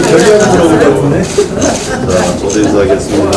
결의하는 거라고 같은데? 저도 인사하겠습니다.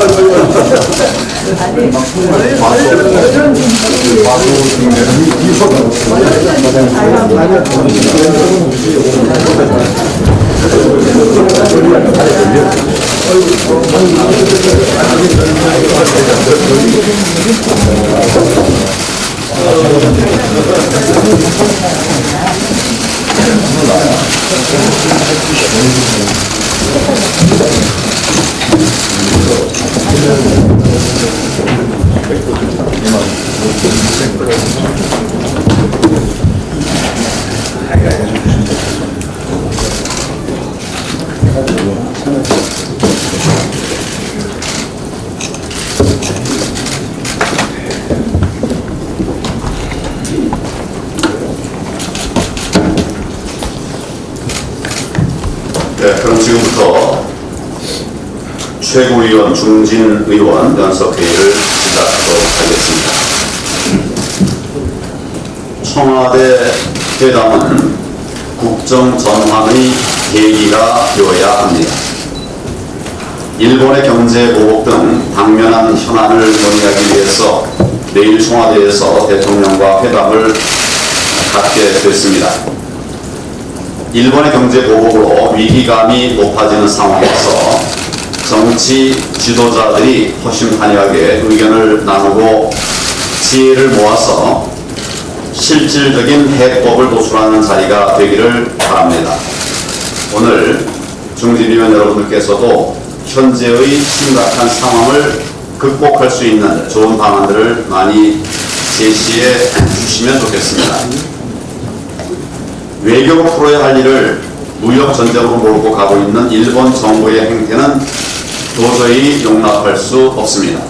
네, 그럼 지금부터 최고위원 중진 의원 연석회의를 시작하도록 하겠습니다. 청와대 회담은 국정 전환의 계기가 되어야 합니다. 일본의 경제 보복 등 당면한 현안을 논의하기 위해서 내일 청와대에서 대통령과 회담을 갖게 됐습니다. 일본의 경제 보복으로 위기감이 높아지는 상황에서 정치 지도자들이 허심탄회하게 의견을 나누고 지혜를 모아서 실질적인 해법을 도출하는 자리가 되기를 바랍니다. 오늘 중진위원 여러분들께서도 현재의 심각한 상황을 극복할 수 있는 좋은 방안들을 많이 제시해 주시면 좋겠습니다. 외교로 풀어야 할 일을 무역 전쟁으로 몰고 가고 있는 일본 정부의 행태는 도저히 용납할 수 없습니다.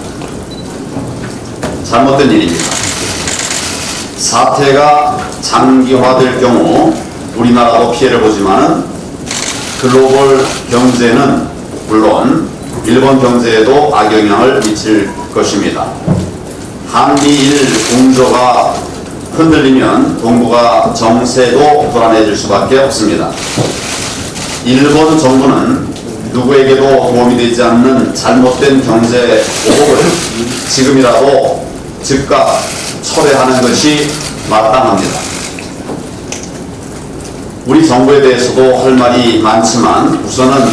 잘못된 일입니다. 사태가 장기화될 경우 우리나라도 피해를 보지만 글로벌 경제는 물론 일본 경제에도 악영향을 미칠 것입니다. 한미일 공조가 흔들리면 동북아 정세도 불안해질 수밖에 없습니다. 일본 정부는 누구에게도 도움이 되지 않는 잘못된 경제 보복을 지금이라도 즉각 철회하는 것이 마땅합니다. 우리 정부에 대해서도 할 말이 많지만 우선은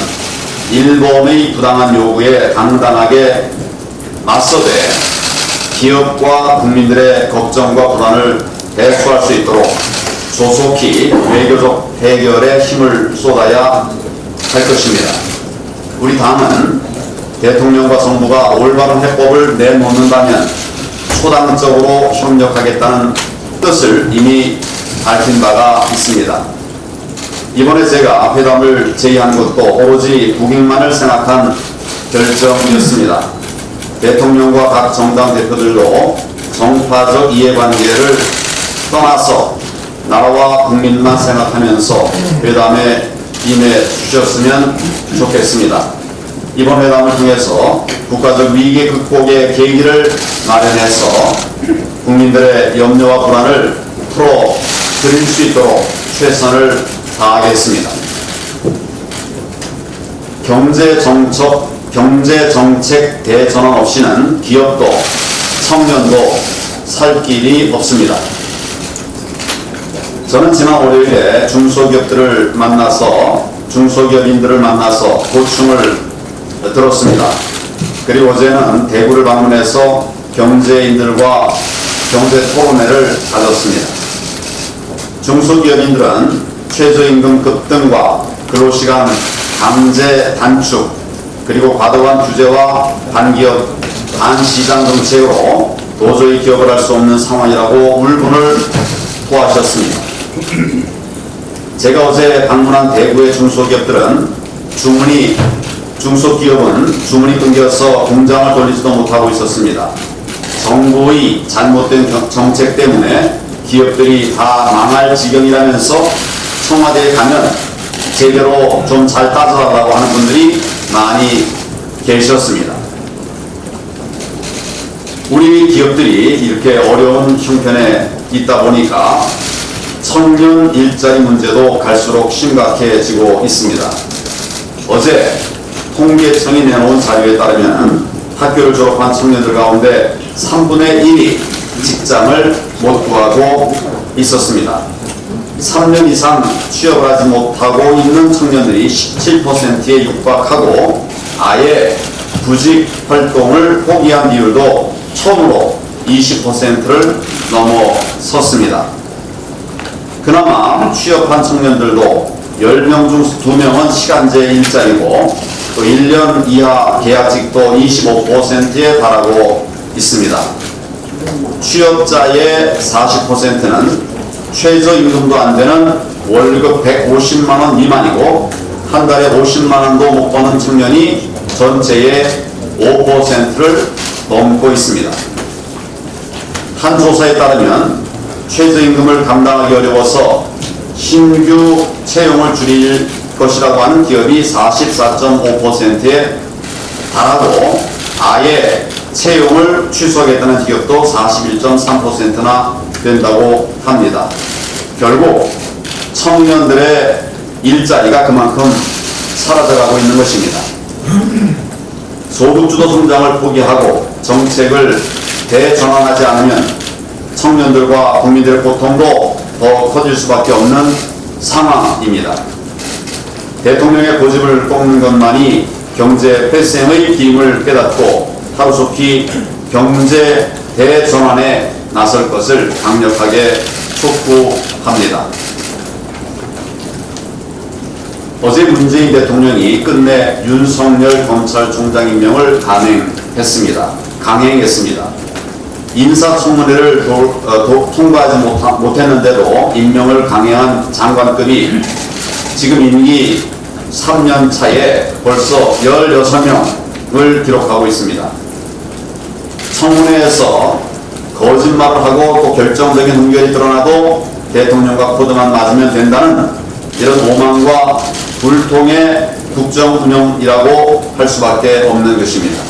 일본의 부당한 요구에 당당하게 맞서되 기업과 국민들의 걱정과 불안을 해소할 수 있도록 조속히 외교적 해결에 힘을 쏟아야 할 것입니다. 우리 당은 대통령과 정부가 올바른 해법을 내놓는다면 초당적으로 협력하겠다는 뜻을 이미 밝힌 바가 있습니다. 이번에 제가 회담을 제의한 것도 오로지 국익만을 생각한 결정이었습니다. 대통령과 각 정당 대표들도 정파적 이해관계를 떠나서 나라와 국민만 생각하면서 회담에 임해 주셨으면 좋겠습니다. 이번 회담을 통해서 국가적 위기 극복의 계기를 마련해서 국민들의 염려와 불안을 풀어드릴 수 있도록 최선을 다하겠습니다. 경제정책 대전환 없이는 기업도 청년도 살 길이 없습니다. 저는 지난 월요일에 중소기업인들을 만나서 고충을 들었습니다. 그리고 어제는 대구를 방문해서 경제인들과 경제 토론회를 가졌습니다. 중소기업인들은 최저임금 급등과 근로시간 강제 단축 그리고 과도한 규제와 반기업 반시장 정책으로 도저히 기업을 할 수 없는 상황이라고 울분을 토하셨습니다. 제가 어제 방문한 대구의 중소기업들은 중소기업은 주문이 끊겨서 공장을 돌리지도 못하고 있었습니다. 정부의 잘못된 정책 때문에 기업들이 다 망할 지경이라면서 청와대에 가면 제대로 좀 잘 따져달라고 하는 분들이 많이 계셨습니다. 우리 기업들이 이렇게 어려운 형편에 있다 보니까 청년 일자리 문제도 갈수록 심각해지고 있습니다. 어제 통계청이 내놓은 자료에 따르면 학교를 졸업한 청년들 가운데 3분의 1이 직장을 못 구하고 있었습니다. 3년 이상 취업을 하지 못하고 있는 청년들이 17%에 육박하고 아예 구직 활동을 포기한 비율도 처음으로 20%를 넘어섰습니다. 그나마 취업한 청년들도 10명 중 2명은 시간제 일자리고 또 1년 이하 계약직도 25%에 달하고 있습니다. 취업자의 40%는 최저임금도 안 되는 월급 150만 원 미만이고 한 달에 50만 원도 못 버는 청년이 전체의 5%를 넘고 있습니다. 한 조사에 따르면 최저임금을 감당하기 어려워서 신규 채용을 줄일 것이라고 하는 기업이 44.5%에 달하고 아예 채용을 취소하겠다는 기업도 41.3%나 된다고 합니다. 결국 청년들의 일자리가 그만큼 사라져가고 있는 것입니다. 소득주도 성장을 포기하고 정책을 대전환하지 않으면 청년들과 국민들의 고통도 더 커질 수밖에 없는 상황입니다. 대통령의 고집을 꺾는 것만이 경제 회생의 기임을 깨닫고 하루속히 경제 대전환에 나설 것을 강력하게 촉구합니다. 어제 문재인 대통령이 끝내 윤석열 검찰총장 임명을 강행했습니다. 인사청문회를 통과하지 못했는데도 임명을 강행한 장관급이 지금 임기 3년 차에 벌써 16명을 기록하고 있습니다. 청문회에서 거짓말을 하고 또 결정적인 훈결이 드러나도 대통령과 코드만 맞으면 된다는 이런 오만과 불통의 국정 운영이라고 할 수밖에 없는 것입니다.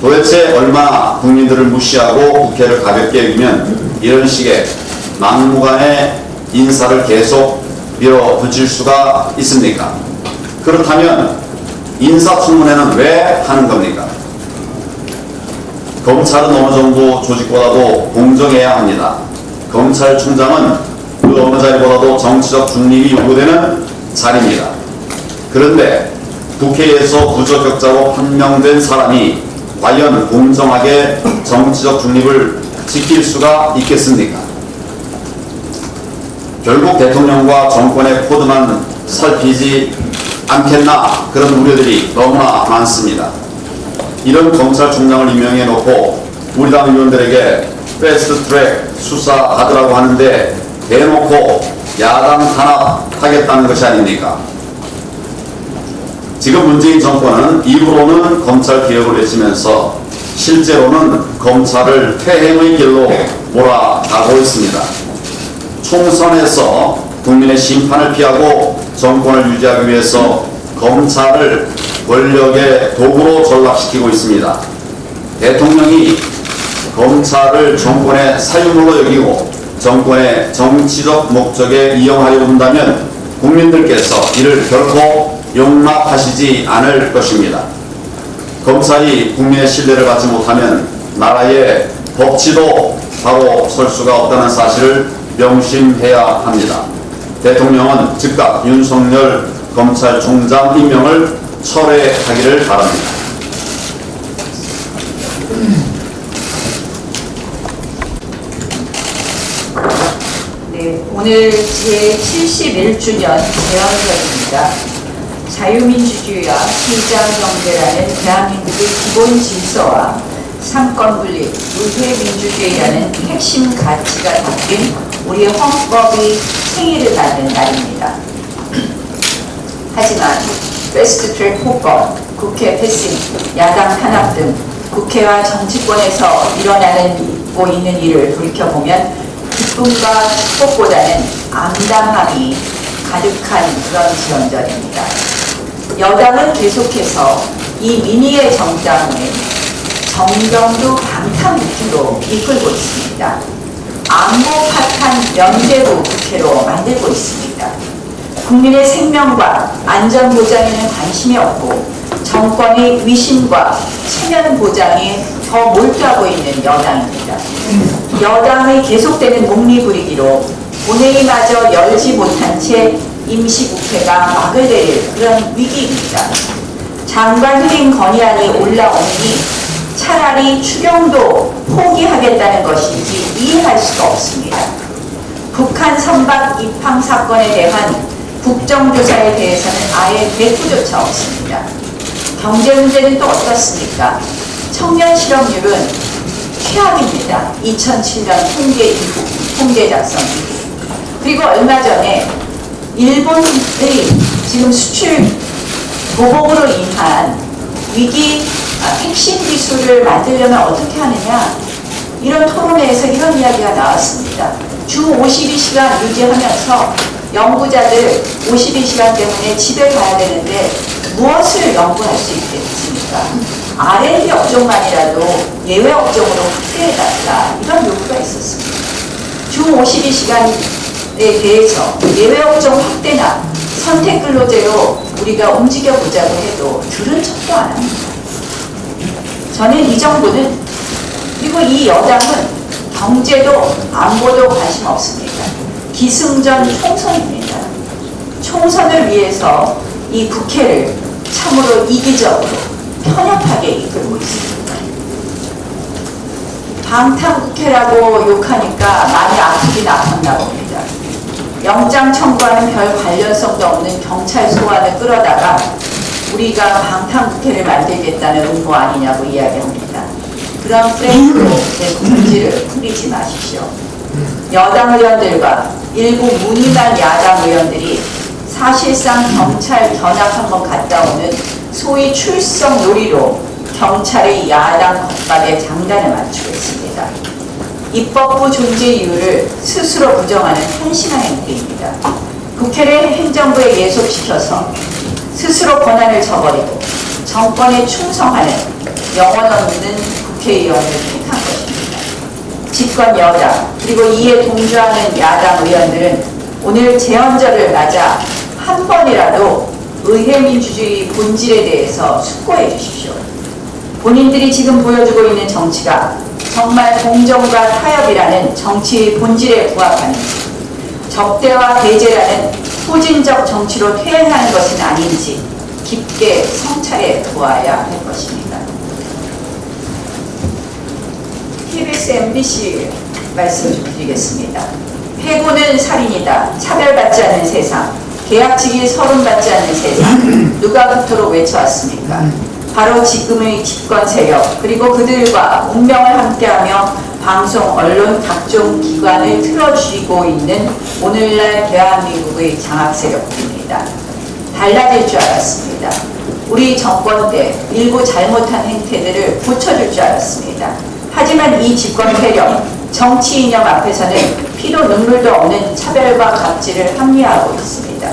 도대체 얼마나 국민들을 무시하고 국회를 가볍게 여기면 이런 식의 막무가내 인사를 계속 밀어붙일 수가 있습니까? 그렇다면 인사청문회는 왜 하는 겁니까? 검찰은 어느 정도 조직보다도 공정해야 합니다. 검찰총장은 그 어느 자리보다도 정치적 중립이 요구되는 자리입니다. 그런데 국회에서 부적격자로 판명된 사람이 과연 공정하게 정치적 중립을 지킬 수가 있겠습니까? 결국 대통령과 정권의 코드만 살피지 않겠나 그런 우려들이 너무나 많습니다. 이런 검찰총장을 임명해 놓고 우리 당 의원들에게 패스트트랙 수사하더라고 하는데 대놓고 야당 탄압하겠다는 것이 아닙니까? 지금 문재인 정권은 입으로는 검찰 개혁을 외치면서 실제로는 검찰을 퇴행의 길로 몰아가고 있습니다. 총선에서 국민의 심판을 피하고 정권을 유지하기 위해서 검찰을 권력의 도구로 전락시키고 있습니다. 대통령이 검찰을 정권의 사유물로 여기고 정권의 정치적 목적에 이용하려고 한다면 국민들께서 이를 결코 용납하시지 않을 것입니다. 검찰이 국민의 신뢰를 받지 못하면 나라의 법치도 바로 설 수가 없다는 사실을 명심해야 합니다. 대통령은 즉각 윤석열 검찰총장 임명을 철회하기를 바랍니다. 네, 오늘 제71주년 개헌절입니다. 자유민주주의와 시장경제라는 대한민국의 기본 질서와 삼권분립, 의회민주주의라는 핵심 가치가 담긴 우리의 헌법이 생일을 맞는 날입니다. 하지만 패스트트랙 호법, 국회 패싱, 야당 탄압 등 국회와 정치권에서 일어나고 있는 일을 돌이켜보면 기쁨과 축복보다는 암담함이 가득한 그런 지원절입니다. 여당은 계속해서 이 민의의 정당을 정경두 방탄국회로 이끌고 있습니다. 안보 파탄 면제부 국회로 만들고 있습니다. 국민의 생명과 안전 보장에는 관심이 없고 정권의 위신과 체면 보장에 더 몰두하고 있는 여당입니다. 여당의 계속되는 목리부리기로 본회의마저 열지 못한 채 임시국회가 막을 내릴 그런 위기입니다. 장관 회행 건의안이 올라오니 차라리 추경도 포기하겠다는 것인지 이해할 수가 없습니다. 북한 선박 입항 사건에 대한 국정조사에 대해서는 아예 대꾸조차 없습니다. 경제 문제는 또 어떻습니까? 청년 실업률은 최악입니다. 2007년 통계 작성 이후. 그리고 얼마 전에 일본의 지금 수출 보복으로 인한 위기 핵심 기술을 만들려면 어떻게 하느냐, 이런 토론회에서 이런 이야기가 나왔습니다. 주 52시간 유지하면서 연구자들 52시간 때문에 집에 가야 되는데 무엇을 연구할 수 있겠습니까? R&D 업종만이라도 예외 업종으로 확대해달라, 이런 요구가 있었습니다. 주 52시간에 대해서 예외 업종 확대나 선택 근로제로 우리가 움직여보자고 해도 들은 척도 안 합니다. 저는 이 정부는, 그리고 이 여당은 경제도 안보도 관심 없습니다. 기승전 총선입니다. 총선을 위해서 이 국회를 참으로 이기적으로 편협하게 이끌고 있습니다. 방탄국회라고 욕하니까 많이 아프긴 아팠나 봅니다. 영장 청구하는 별 관련성도 없는 경찰 소환을 끌어다가 우리가 방탄국회를 만들겠다는 음모 아니냐고 이야기합니다. 그런 프레임으로 내 본질을 풀리지 마십시오. 여당 의원들과 일부 무늬만 야당 의원들이 사실상 경찰 견학 한번 갔다 오는 소위 출석 놀이로 경찰의 야당 겁박에 장단을 맞추겠습니다. 입법부 존재 이유를 스스로 부정하는 한심한 행태입니다. 국회를 행정부에 예속시켜서 스스로 권한을 저버리고 정권에 충성하는 영혼 없는 국회의원을 택한 것입니다. 집권 여당 그리고 이에 동조하는 야당 의원들은 오늘 제헌절을 맞아 한 번이라도 의회민주주의 본질에 대해서 숙고해 주십시오. 본인들이 지금 보여주고 있는 정치가 정말 공정과 타협이라는 정치의 본질에 부합하는지, 적대와 배제라는 후진적 정치로 퇴행하는 것은 아닌지 깊게 성찰해 보아야 할 것입니다. KBS MBC 말씀 좀 드리겠습니다. 해고는 살인이다. 차별받지 않는 세상. 계약직이 서름받지 않는 세상. 누가 그토록 외쳐왔습니까? 바로 지금의 집권 세력 그리고 그들과 운명을 함께하며 방송, 언론, 각종 기관을 틀어쥐고 있는 오늘날 대한민국의 장악 세력들입니다. 달라질 줄 알았습니다. 우리 정권 때 일부 잘못한 행태들을 고쳐줄 줄 알았습니다. 하지만 이 집권 세력, 정치 이념 앞에서는 피도 눈물도 없는 차별과 갑질을 합리화하고 있습니다.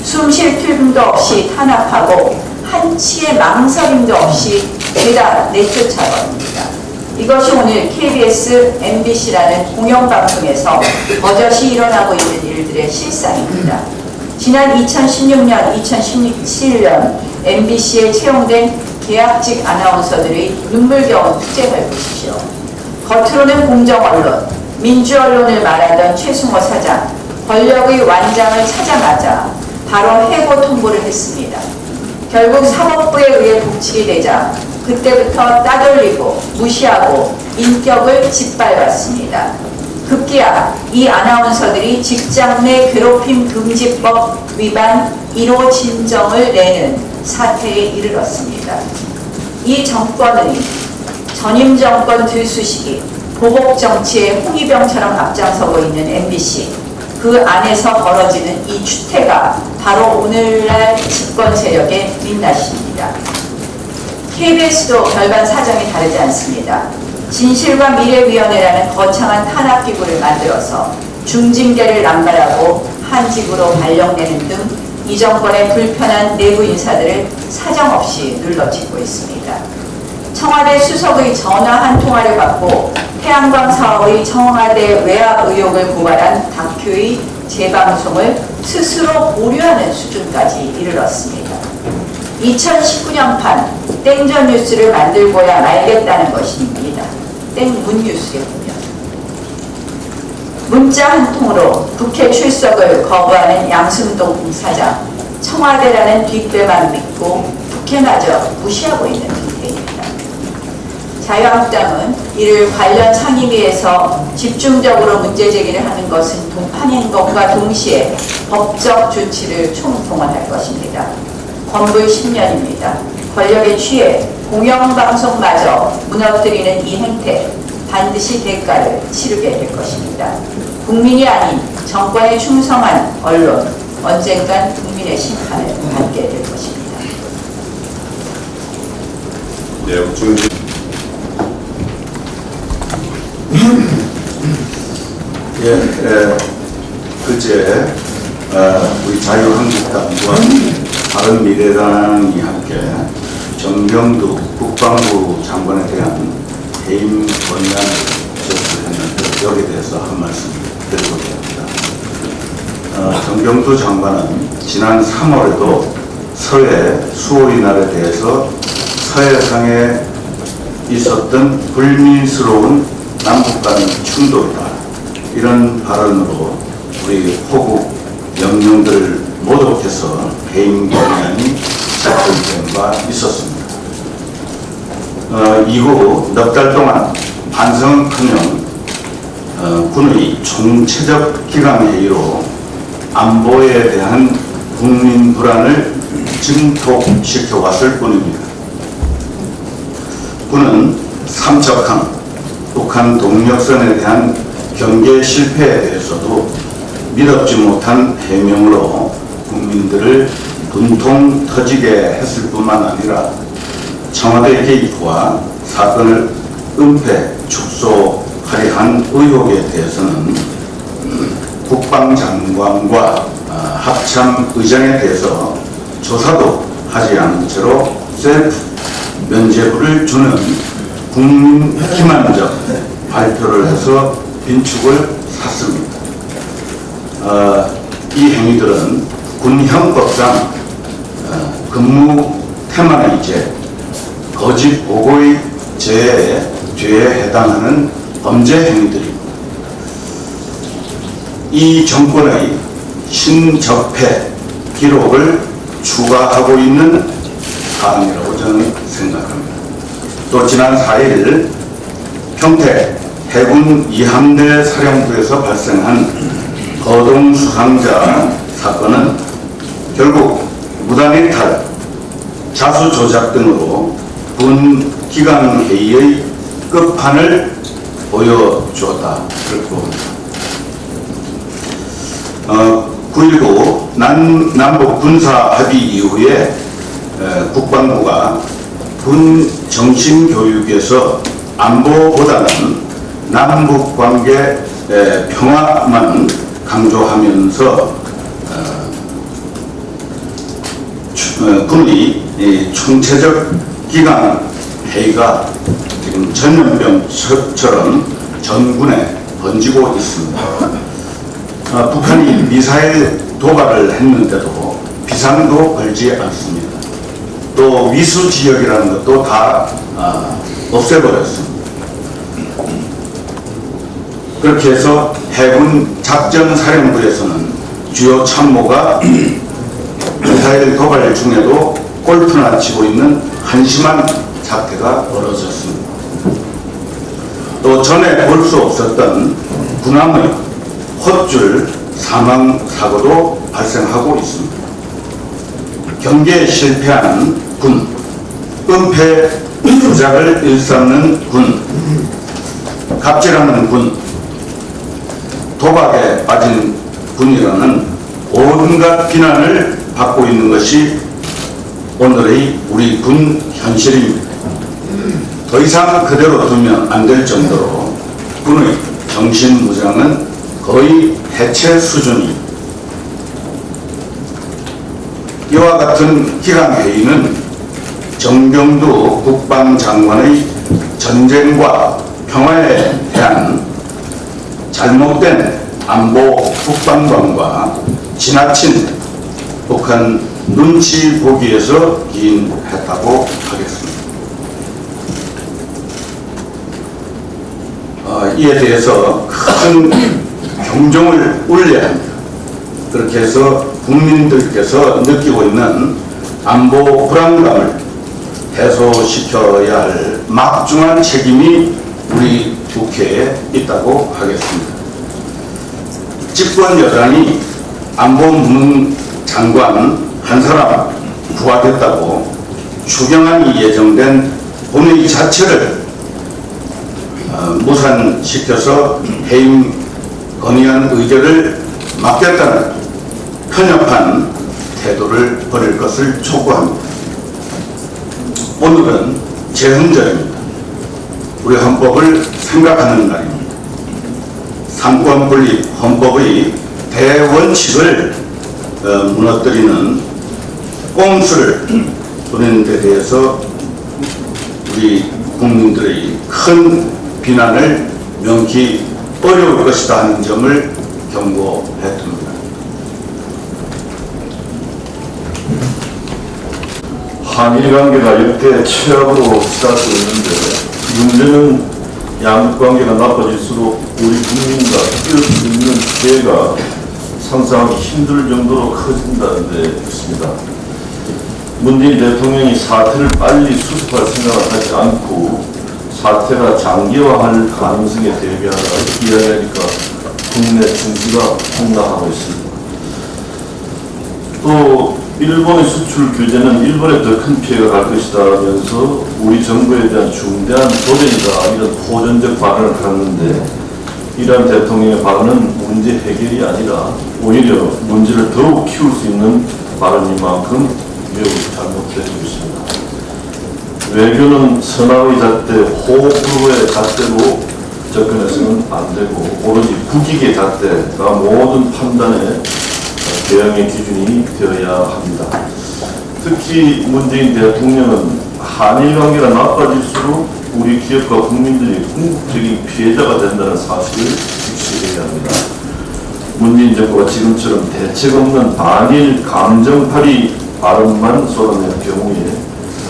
숨 쉴 틈도 없이 탄압하고 한치의 망설임도 없이 죄다 내쫓아버립니다. 이것이 오늘 KBS, MBC라는 공영방송에서 버젓이 일어나고 있는 일들의 실상입니다. 지난 2016년, 2017년 MBC에 채용된 계약직 아나운서들의 눈물겨운 투쟁을 보십시오. 겉으로는 공정언론, 민주언론을 말하던 최승호 사장, 권력의 완장을 찾아마자 바로 해고 통보를 했습니다. 결국 사법부에 의해 복직이 되자 그때부터 따돌리고 무시하고 인격을 짓밟았습니다. 급기야 이 아나운서들이 직장 내 괴롭힘 금지법 위반 1호 진정을 내는 사태에 이르렀습니다. 이 정권의 전임 정권 들쑤시기, 보복 정치의 홍위병처럼 앞장서고 있는 MBC, 그 안에서 벌어지는 이 추태가 바로 오늘날 집권 세력의 민낯입니다. KBS도 별반 사정이 다르지 않습니다. 진실과 미래위원회라는 거창한 탄압기구를 만들어서 중징계를 남발하고 한직으로 발령내는 등 이 정권의 불편한 내부 인사들을 사정없이 눌러짓고 있습니다. 청와대 수석의 전화 한 통화를 받고 태양광 사업의 청와대 외압 의혹을 고발한 다큐의 재방송을 스스로 보류하는 수준까지 이르렀습니다. 2019년판 땡전 뉴스를 만들고야 말겠다는 것입니다. 땡문 뉴스였군요. 문자 한 통으로 국회 출석을 거부하는 양승동 사장, 청와대라는 뒷배만 믿고 국회마저 무시하고 있는 상태입니다. 자유한국당은 이를 관련 상임위에서 집중적으로 문제 제기를 하는 것은 동판인 것과 동시에 법적 조치를 총동원할 것입니다. 건불 10년입니다. 권력에 취해 공영방송마저 무너뜨리는 이 행태, 반드시 대가를 치르게 될 것입니다. 국민이 아닌 정권에 충성한 언론, 언젠간 국민의 심판을 받게 될 것입니다. 네, 지금 그제 우리 자유한국당과 바른미래당이 함께 정경두 국방부 장관에 대한 해임 권한을 제출했는데 여기에 대해서 한 말씀 드리고자 합니다. 정경두 장관은 지난 3월에도 서해 수호의 날에 대해서 서해상에 있었던 불민스러운 남북 간 충돌이다, 이런 발언으로 우리 호국 영령들 모독해서 해임 권한이 제출된 바 있었습니다. 이후 넉 달 동안 반성커녕 군의 총체적 기강회의로 안보에 대한 국민 불안을 증폭시켜 왔을 뿐입니다. 군은 삼척항, 북한 동력선에 대한 경계 실패에 대해서도 믿었지 못한 해명으로 국민들을 분통 터지게 했을 뿐만 아니라 청와대 개입과 사건을 은폐, 축소하려 한 의혹에 대해서는 국방장관과 합참의장에 대해서 조사도 하지 않은 채로 셀프 면죄부를 주는 국민 기만적 발표를 해서 빈축을 샀습니다. 이 행위들은 군형법상 근무 태만이제, 거짓 보고의 죄에 해당하는 범죄 행위들입니다. 이 정권의 신적폐 기록을 추가하고 있는 사안이라고 저는 생각합니다. 또 지난 4일 평택 해군 이함대 사령부에서 발생한 거동 수상자 사건은 결국 무단일탈, 자수조작 등으로 군 기강회의의 끝판을 보여주었다, 그렇게 봅니다. 9.19 남북 군사 합의 이후에 국방부가 군 정신교육에서 안보보다는 남북관계 평화만 강조하면서 군의 총체적 기강 회의가 지금 전염병처럼 전군에 번지고 있습니다. 북한이 미사일 도발을 했는데도 비상도 걸지 않습니다. 또 위수 지역이라는 것도 다 없애버렸습니다. 그렇게 해서 해군 작전사령부에서는 주요 참모가 미사일 도발 중에도 골프나 치고 있는 한심한 사태가 벌어졌습니다. 또 전에 볼 수 없었던 군함의 헛줄 사망 사고도 발생하고 있습니다. 경계에 실패하는 군, 은폐 조작을 일삼는 군, 갑질하는 군, 도박에 빠진 군이라는 온갖 비난을 받고 있는 것이 오늘의 우리 군 현실입니다. 더 이상 그대로 두면 안 될 정도로 군의 정신무장은 거의 해체 수준입니다. 이와 같은 기강회의는 정경두 국방장관의 전쟁과 평화에 대한 잘못된 안보 국방관과 지나친 북한 눈치 보기에서 기인했다고 하겠습니다. 이에 대해서 큰 경종을 울려야 합니다. 그렇게 해서 국민들께서 느끼고 있는 안보 불안감을 해소시켜야 할 막중한 책임이 우리 국회에 있다고 하겠습니다. 집권 여당이 안보무능 장관 한 사람 부과됐다고 추경안이 예정된 본회의 자체를 무산시켜서 해임 건의안 의결을 맡겼다는 편협한 태도를 버릴 것을 촉구합니다. 오늘은 재헌절입니다. 우리 헌법을 생각하는 날입니다. 삼권분립 헌법의 대원칙을 무너뜨리는 꼼수를 부리는 데 대해서 우리 국민들의 큰 비난을 명기 어려울 것이다 하는 점을 경고했습니다. 한일 관계가 역대 최악으로 시작되고 있는데 문제는 양국 관계가 나빠질수록 우리 국민과 끼울 수 있는 피해가 상상하기 힘들 정도로 커진다는 데 있습니다. 문재인 대통령이 사태를 빨리 수습할 생각을 하지 않고 사태가 장기화할 가능성에 대비하여 이야기하니까 국내 증시가 폭락하고 있습니다. 또 일본의 수출 규제는 일본에 더 큰 피해가 갈 것이다 하면서 우리 정부에 대한 중대한 도전이다 이런 호전적 발언을 하는데 이러한 대통령의 발언은 문제 해결이 아니라 오히려 문제를 더욱 키울 수 있는 발언인 만큼 매우 잘못되고 있습니다. 외교는 선악의 잣대, 호불호의 잣대로 접근해서는 안 되고 오로지 국익의 잣대가 모든 판단의 대응의 기준이 되어야 합니다. 특히 문재인 대통령은 한일 관계가 나빠질수록 우리 기업과 국민들이 궁극적인 피해자가 된다는 사실을 직시해야 합니다. 문재인 정부가 지금처럼 대책 없는 반일 감정팔이 발언만 쏟아낼 경우에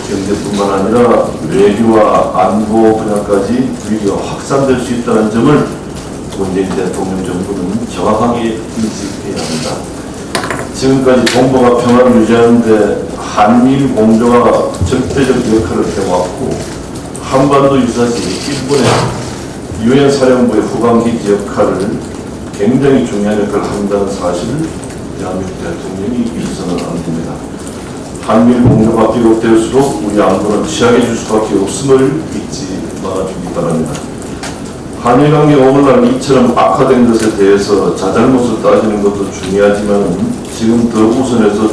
경제뿐만 아니라 외교와 안보 분야까지 위기가 확산될 수 있다는 점을 문재인 대통령 정부는 정확하게 인식해야 합니다. 지금까지 동북아 평화를 유지하는 데 한일 공조가 적대적 역할을 해왔고 한반도 유사시 일본의 유엔 사령부의 후방기지 역할을 굉장히 중요한 역할을 한다는 사실을 대한민국 대통령이 잊어서는 안 됩니다. 한일 공조가 기록될수록 우리 안보는 취약해질 수밖에 없음을 잊지 말아주기 바랍니다. 한일 관계 오늘날 이처럼 악화된 것에 대해서 자잘못을 따지는 것도 중요하지만 지금 더 우선해서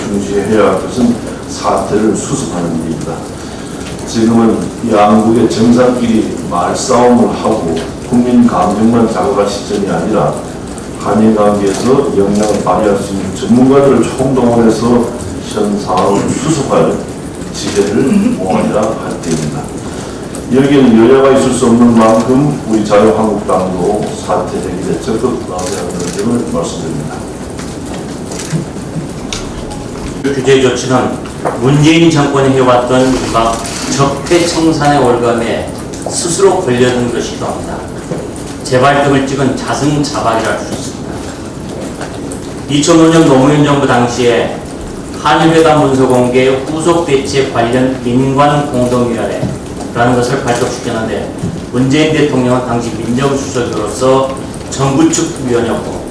중시해야 할 것은 사태를 수습하는 일입니다. 지금은 양국의 정상끼리 말싸움을 하고 국민 감정만 자극할 시점이 아니라 한일 관계에서 역량을 발휘할 수 있는 전문가들을 총동원해서 현 상황을 수습할 지혜를 모아야 할 때입니다. 여기에는 여야가 있을 수 없는 만큼 우리 자유한국당도 사태 해결에 적극 나서야 한다는 점을 말씀드립니다. 규제 조치는 문재인 정권이 해왔던 막 적폐청산의 올감에 스스로 걸려든 것이기도 합니다. 재발등을 찍은 자승자박이라 할 수 있습니다. 2005년 노무현 정부 당시에 한일회담 문서 공개 후속 대책 관련 민관 공동위원회라는 것을 발족시켰는데 문재인 대통령은 당시 민정수석으로서 정부 측 위원이었고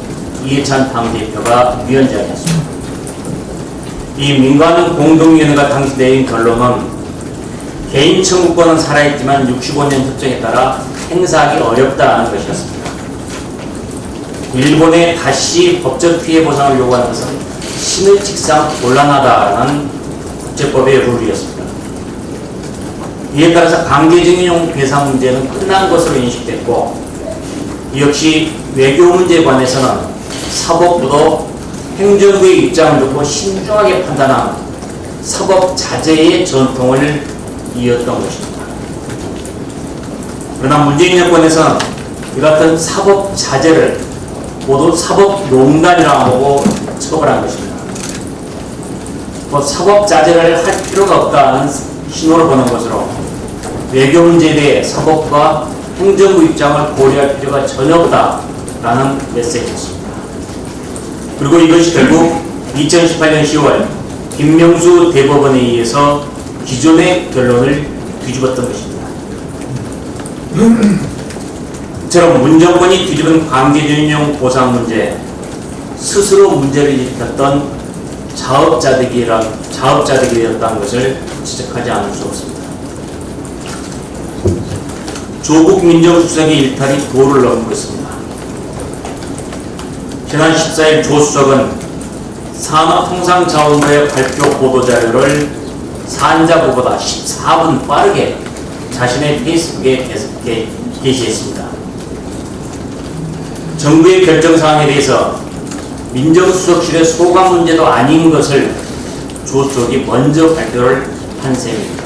이해찬 당대표가 위원장이었습니다. 이 민관 공동위원회가 당시 내린 결론은 개인 청구권은 살아있지만 65년 협정에 따라 행사하기 어렵다는 것이었습니다. 일본에 다시 법적 피해 보상을 요구하는 것은 신의칙상 곤란하다는 국제법의 룰이었습니다. 이에 따라서 강제징용 배상 문제는 끝난 것으로 인식됐고 역시 외교 문제에 관해서는 사법부도 행정부의 입장을 듣고 신중하게 판단한 사법 자제의 전통을 이었던 것입니다. 그러나 문재인 정권에서는 이 같은 사법 자제를 모두 사법 농단이라고 보고 처벌한 것입니다. 사법 자제를 할 필요가 없다는 신호를 보는 것으로 외교 문제에 대해 사법과 행정부 입장을 고려할 필요가 전혀 없다라는 메시지였습니다. 그리고 이것이 결국 2018년 10월 김명수 대법원에 의해서 기존의 결론을 뒤집었던 것입니다. 이처럼 문정권이 뒤집은 강제징용 보상 문제, 스스로 문제를 일으켰던 자업자득이었다는 것을 지적하지 않을 수 없습니다. 조국 민정수석의 일탈이 도를 넘고 있습니다. 지난 14일 조 수석은 산업통상자원부의 발표 보도자료를 산자부보다 14분 빠르게 자신의 페이스북에 게시했습니다. 정부의 결정사항에 대해서 민정수석실의 소감 문제도 아닌 것을 조 수석이 먼저 발표를 한 셈입니다.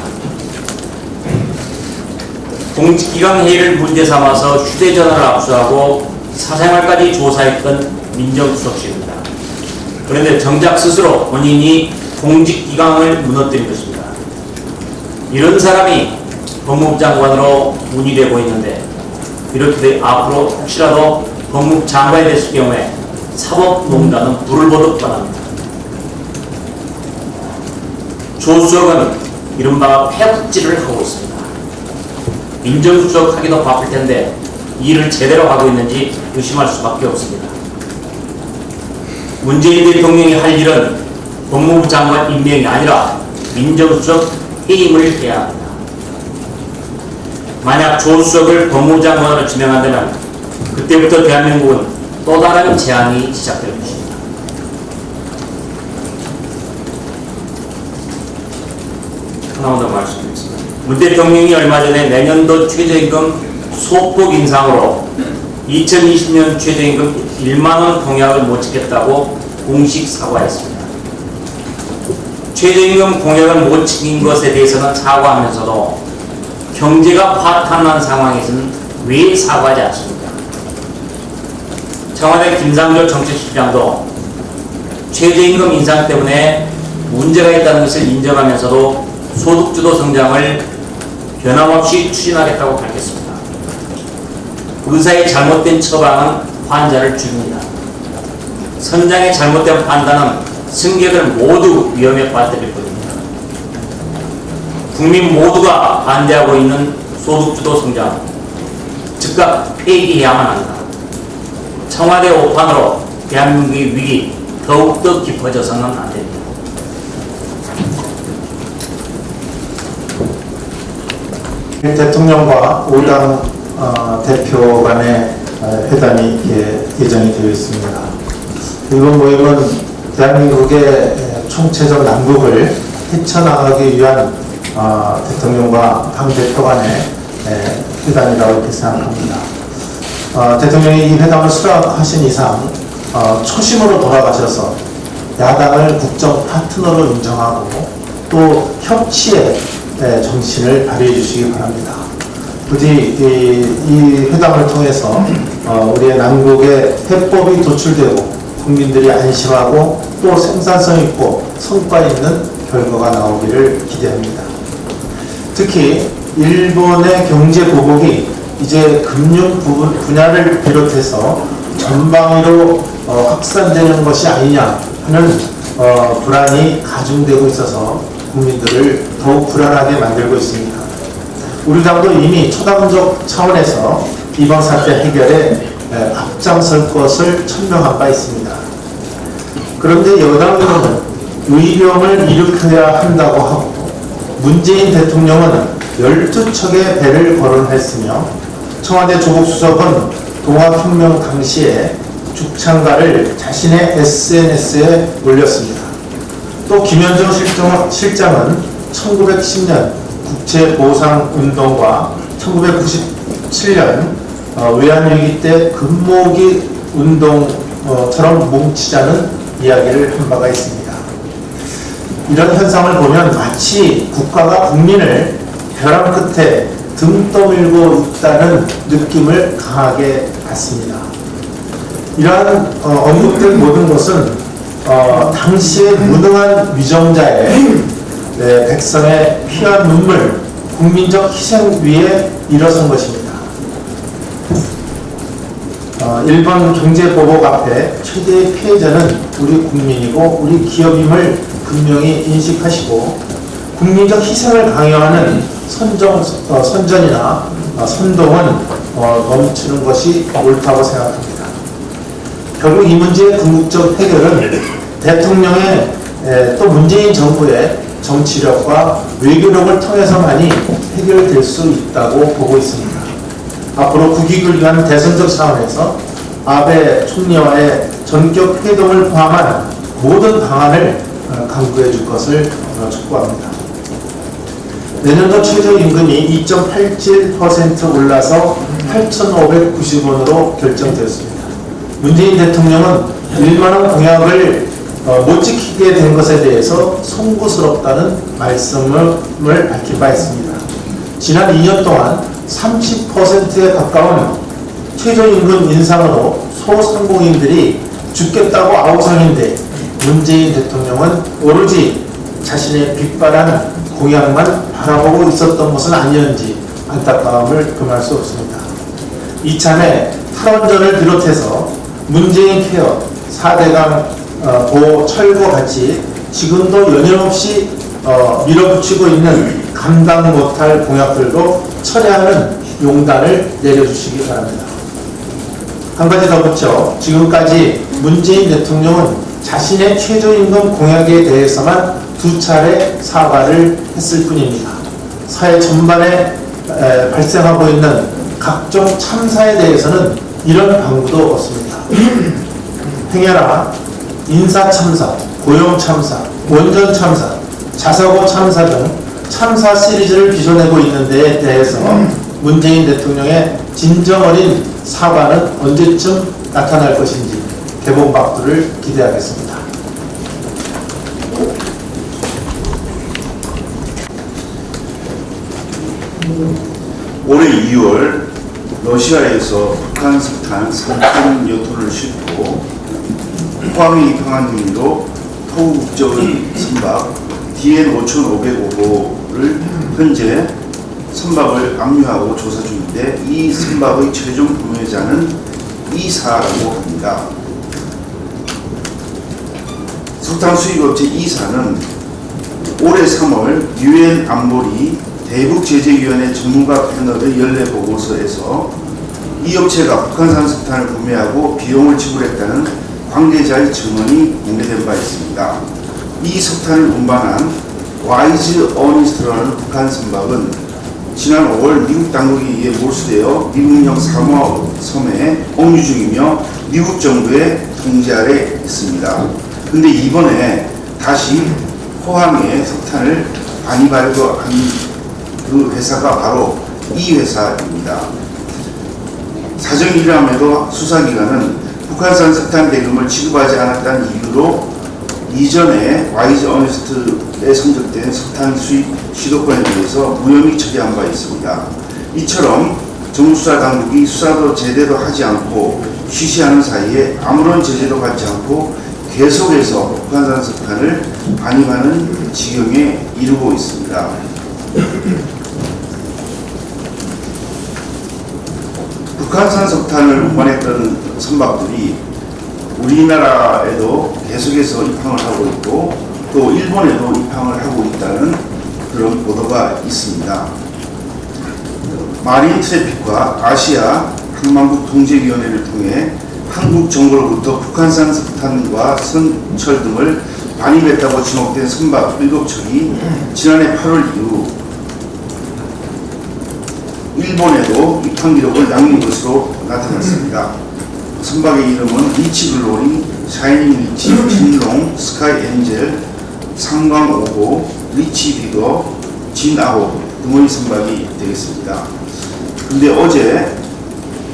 공직기강 회의를 문제 삼아서 휴대전화를 압수하고 사생활까지 조사했던 민정수석실입니다. 그런데 정작 스스로 본인이 공직기강을 무너뜨린 것입니다. 이런 사람이 법무부 장관으로 문의되고 있는데 이렇게 앞으로 혹시라도 법무부 장관이 됐을 경우에 사법농단은 불을 보듯 뻔합니다. 조 수석은 이른바 패국질을 하고 있습니다. 민정수석 하기도 바쁠 텐데 일을 제대로 하고 있는지 의심할 수밖에 없습니다. 문재인 대통령이 할 일은 법무부 장관 임명이 아니라 민정수석 해임을 해야 합니다. 만약 조 수석을 법무부 장관으로 지명한다면 그때부터 대한민국은 또 다른 재앙이 시작될 것입니다. 하나만 더 말씀드리겠습니다. 문 대통령이 얼마 전에 내년도 최저임금 소폭 인상으로 2020년 최저임금 1만원 공약을 못 지켰다고 공식 사과했습니다. 최저임금 공약을 못 지킨 것에 대해서는 사과하면서도 경제가 파탄난 상황에서는 왜 사과하지 않습니까? 청와대 김상조 정책실장도 최저임금 인상 때문에 문제가 있다는 것을 인정하면서도 소득주도 성장을 변함없이 추진하겠다고 밝혔습니다. 의사의 잘못된 처방은 환자를 죽입니다. 선장의 잘못된 판단은 승객을 모두 위험에 빠뜨릴 것입니다. 국민 모두가 반대하고 있는 소득주도 성장 즉각 폐기해야만 합니다. 청와대 오판으로 대한민국의 위기 더욱더 깊어져서는 안 됩니다. 대통령과 5당 대표 간의 회담이 예정이 되어 있습니다. 이번 모임은 대한민국의 총체적 난국을 헤쳐나가기 위한 대통령과 당 대표 간의 회담이라고 이렇게 생각합니다. 대통령이 이 회담을 수락하신 이상 초심으로 돌아가셔서 야당을 국정 파트너로 인정하고 또 협치의 정신을 발휘해 주시기 바랍니다. 부디 이 회담을 통해서 우리의 난국의 해법이 도출되고 국민들이 안심하고 또 생산성 있고 성과 있는 결과가 나오기를 기대합니다. 특히 일본의 경제 보복이 이제 금융 분야를 비롯해서 전방위로 확산되는 것이 아니냐 하는 불안이 가중되고 있어서 국민들을 더욱 불안하게 만들고 있습니다. 우리 당도 이미 초당적 차원에서 이번 사태 해결에 앞장설 것을 천명한 바 있습니다. 그런데 여당으로는 의병을 일으켜야 한다고 하고 문재인 대통령은 12척의 배를 거론했으며 청와대 조국 수석은 동학혁명 당시에 죽창가를 자신의 SNS에 올렸습니다. 또 김현정 실장은 1910년 국채보상운동과 1997년 외환위기 때 금모기 운동처럼 뭉치자는 이야기를 한 바가 있습니다. 이런 현상을 보면 마치 국가가 국민을 벼랑 끝에 등 떠밀고 있다는 느낌을 강하게 받습니다. 이러한 언급된 모든 것은 당시의 무능한 위정자의 백성의 피와 눈물, 국민적 희생 위에 일어선 것입니다. 일본 경제보복 앞에 최대의 피해자는 우리 국민이고 우리 기업임을 분명히 인식하시고 국민적 희생을 강요하는 선전이나 선동은 멈추는 것이 옳다고 생각합니다. 결국 이 문제의 궁극적 해결은 대통령의 또 문재인 정부의 정치력과 외교력을 통해서만이 해결될 수 있다고 보고 있습니다. 앞으로 국익을 위한 대선적 차원에서 아베 총리와의 전격 회동을 포함한 모든 방안을 강구해 줄 것을 촉구합니다. 내년도 최저임금이 2.87% 올라서 8,590원으로 결정되었습니다. 문재인 대통령은 1만원 공약을 못 지키게 된 것에 대해서 송구스럽다는 말씀을 밝힌 바 있습니다. 지난 2년 동안 30%에 가까운 최저임금 인상으로 소상공인들이 죽겠다고 아우성인데 문재인 대통령은 오로지 자신의 빅발한 공약만 바라보고 있었던 것은 아니었는지 안타까움을 금할 수 없습니다. 이참에 탈원전을 비롯해서 문재인 케어, 4대강 보호, 철거 같이 지금도 연연없이 밀어붙이고 있는 감당 못할 공약들도 철회하는 용단을 내려주시기 바랍니다. 한 가지 더 붙여 지금까지 문재인 대통령은 자신의 최저임금 공약에 대해서만 2차례 사과를 했을 뿐입니다. 사회 전반에 발생하고 있는 각종 참사에 대해서는 이런 방구도 없습니다. 행여나 인사참사, 고용참사, 원전참사, 자사고 참사 등 참사 시리즈를 빚어내고 있는 데에 대해서 문재인 대통령의 진정 어린 사과는 언제쯤 나타날 것인지 개봉박두를 기대하겠습니다. 올해 2월 러시아에서 북한 석탄 3,000여 톤을 싣고 포항에 입항한 후에도 토우 국적의 선박 DN 5505호를 현재 선박을 압류하고 조사 중인데 이 선박의 최종 구매자는 이사라고 합니다. 석탄 수입업체 이사는 올해 3월 UN 안보리 대북제재위원회 전문가 패널의 연례 보고서에서 이 업체가 북한산 석탄을 구매하고 비용을 지불했다는 관계자의 증언이 공개된 바 있습니다. 이 석탄을 운반한 와이즈 어니스트라는 북한 선박은 지난 5월 미국 당국에 의해 몰수되어 미국령 사모아 섬에 억류 중이며 미국 정부의 통제 아래 있습니다. 그런데 이번에 다시 포항에 석탄을 반입하려고 한 그 회사가 바로 이 회사입니다. 사정이라함에도 수사기관은 북한산 석탄 대금을 지급하지 않았다는 이유로 이전에 와이즈 어니스트에 선적된 석탄 수입 시도권에 대해서 무혐의 처리한 바 있습니다. 이처럼 정부수사 당국이 수사도 제대로 하지 않고 쉬쉬하는 사이에 아무런 제재도 받지 않고 계속해서 북한산 석탄을 반입하는 지경에 이르고 있습니다. 북한산 석탄을 운반했던 선박들이 우리나라에도 계속해서 입항을 하고 있고 또 일본에도 입항을 하고 있다는 그런 보도가 있습니다. 마린 트래픽과 아시아 항만국 통제위원회를 통해 한국 정부로부터 북한산 석탄과 선철 등을 반입했다고 지목된 선박 7척이 지난해 8월 이후 일본에도 입항 기록을 남긴 것으로 나타났습니다. 선박의 이름은 리치글로리, 샤이닝 리치, 진롱, 스카이 엔젤, 상광 5호, 리치 비거, 진아호 등의 선박이 되겠습니다. 그런데 어제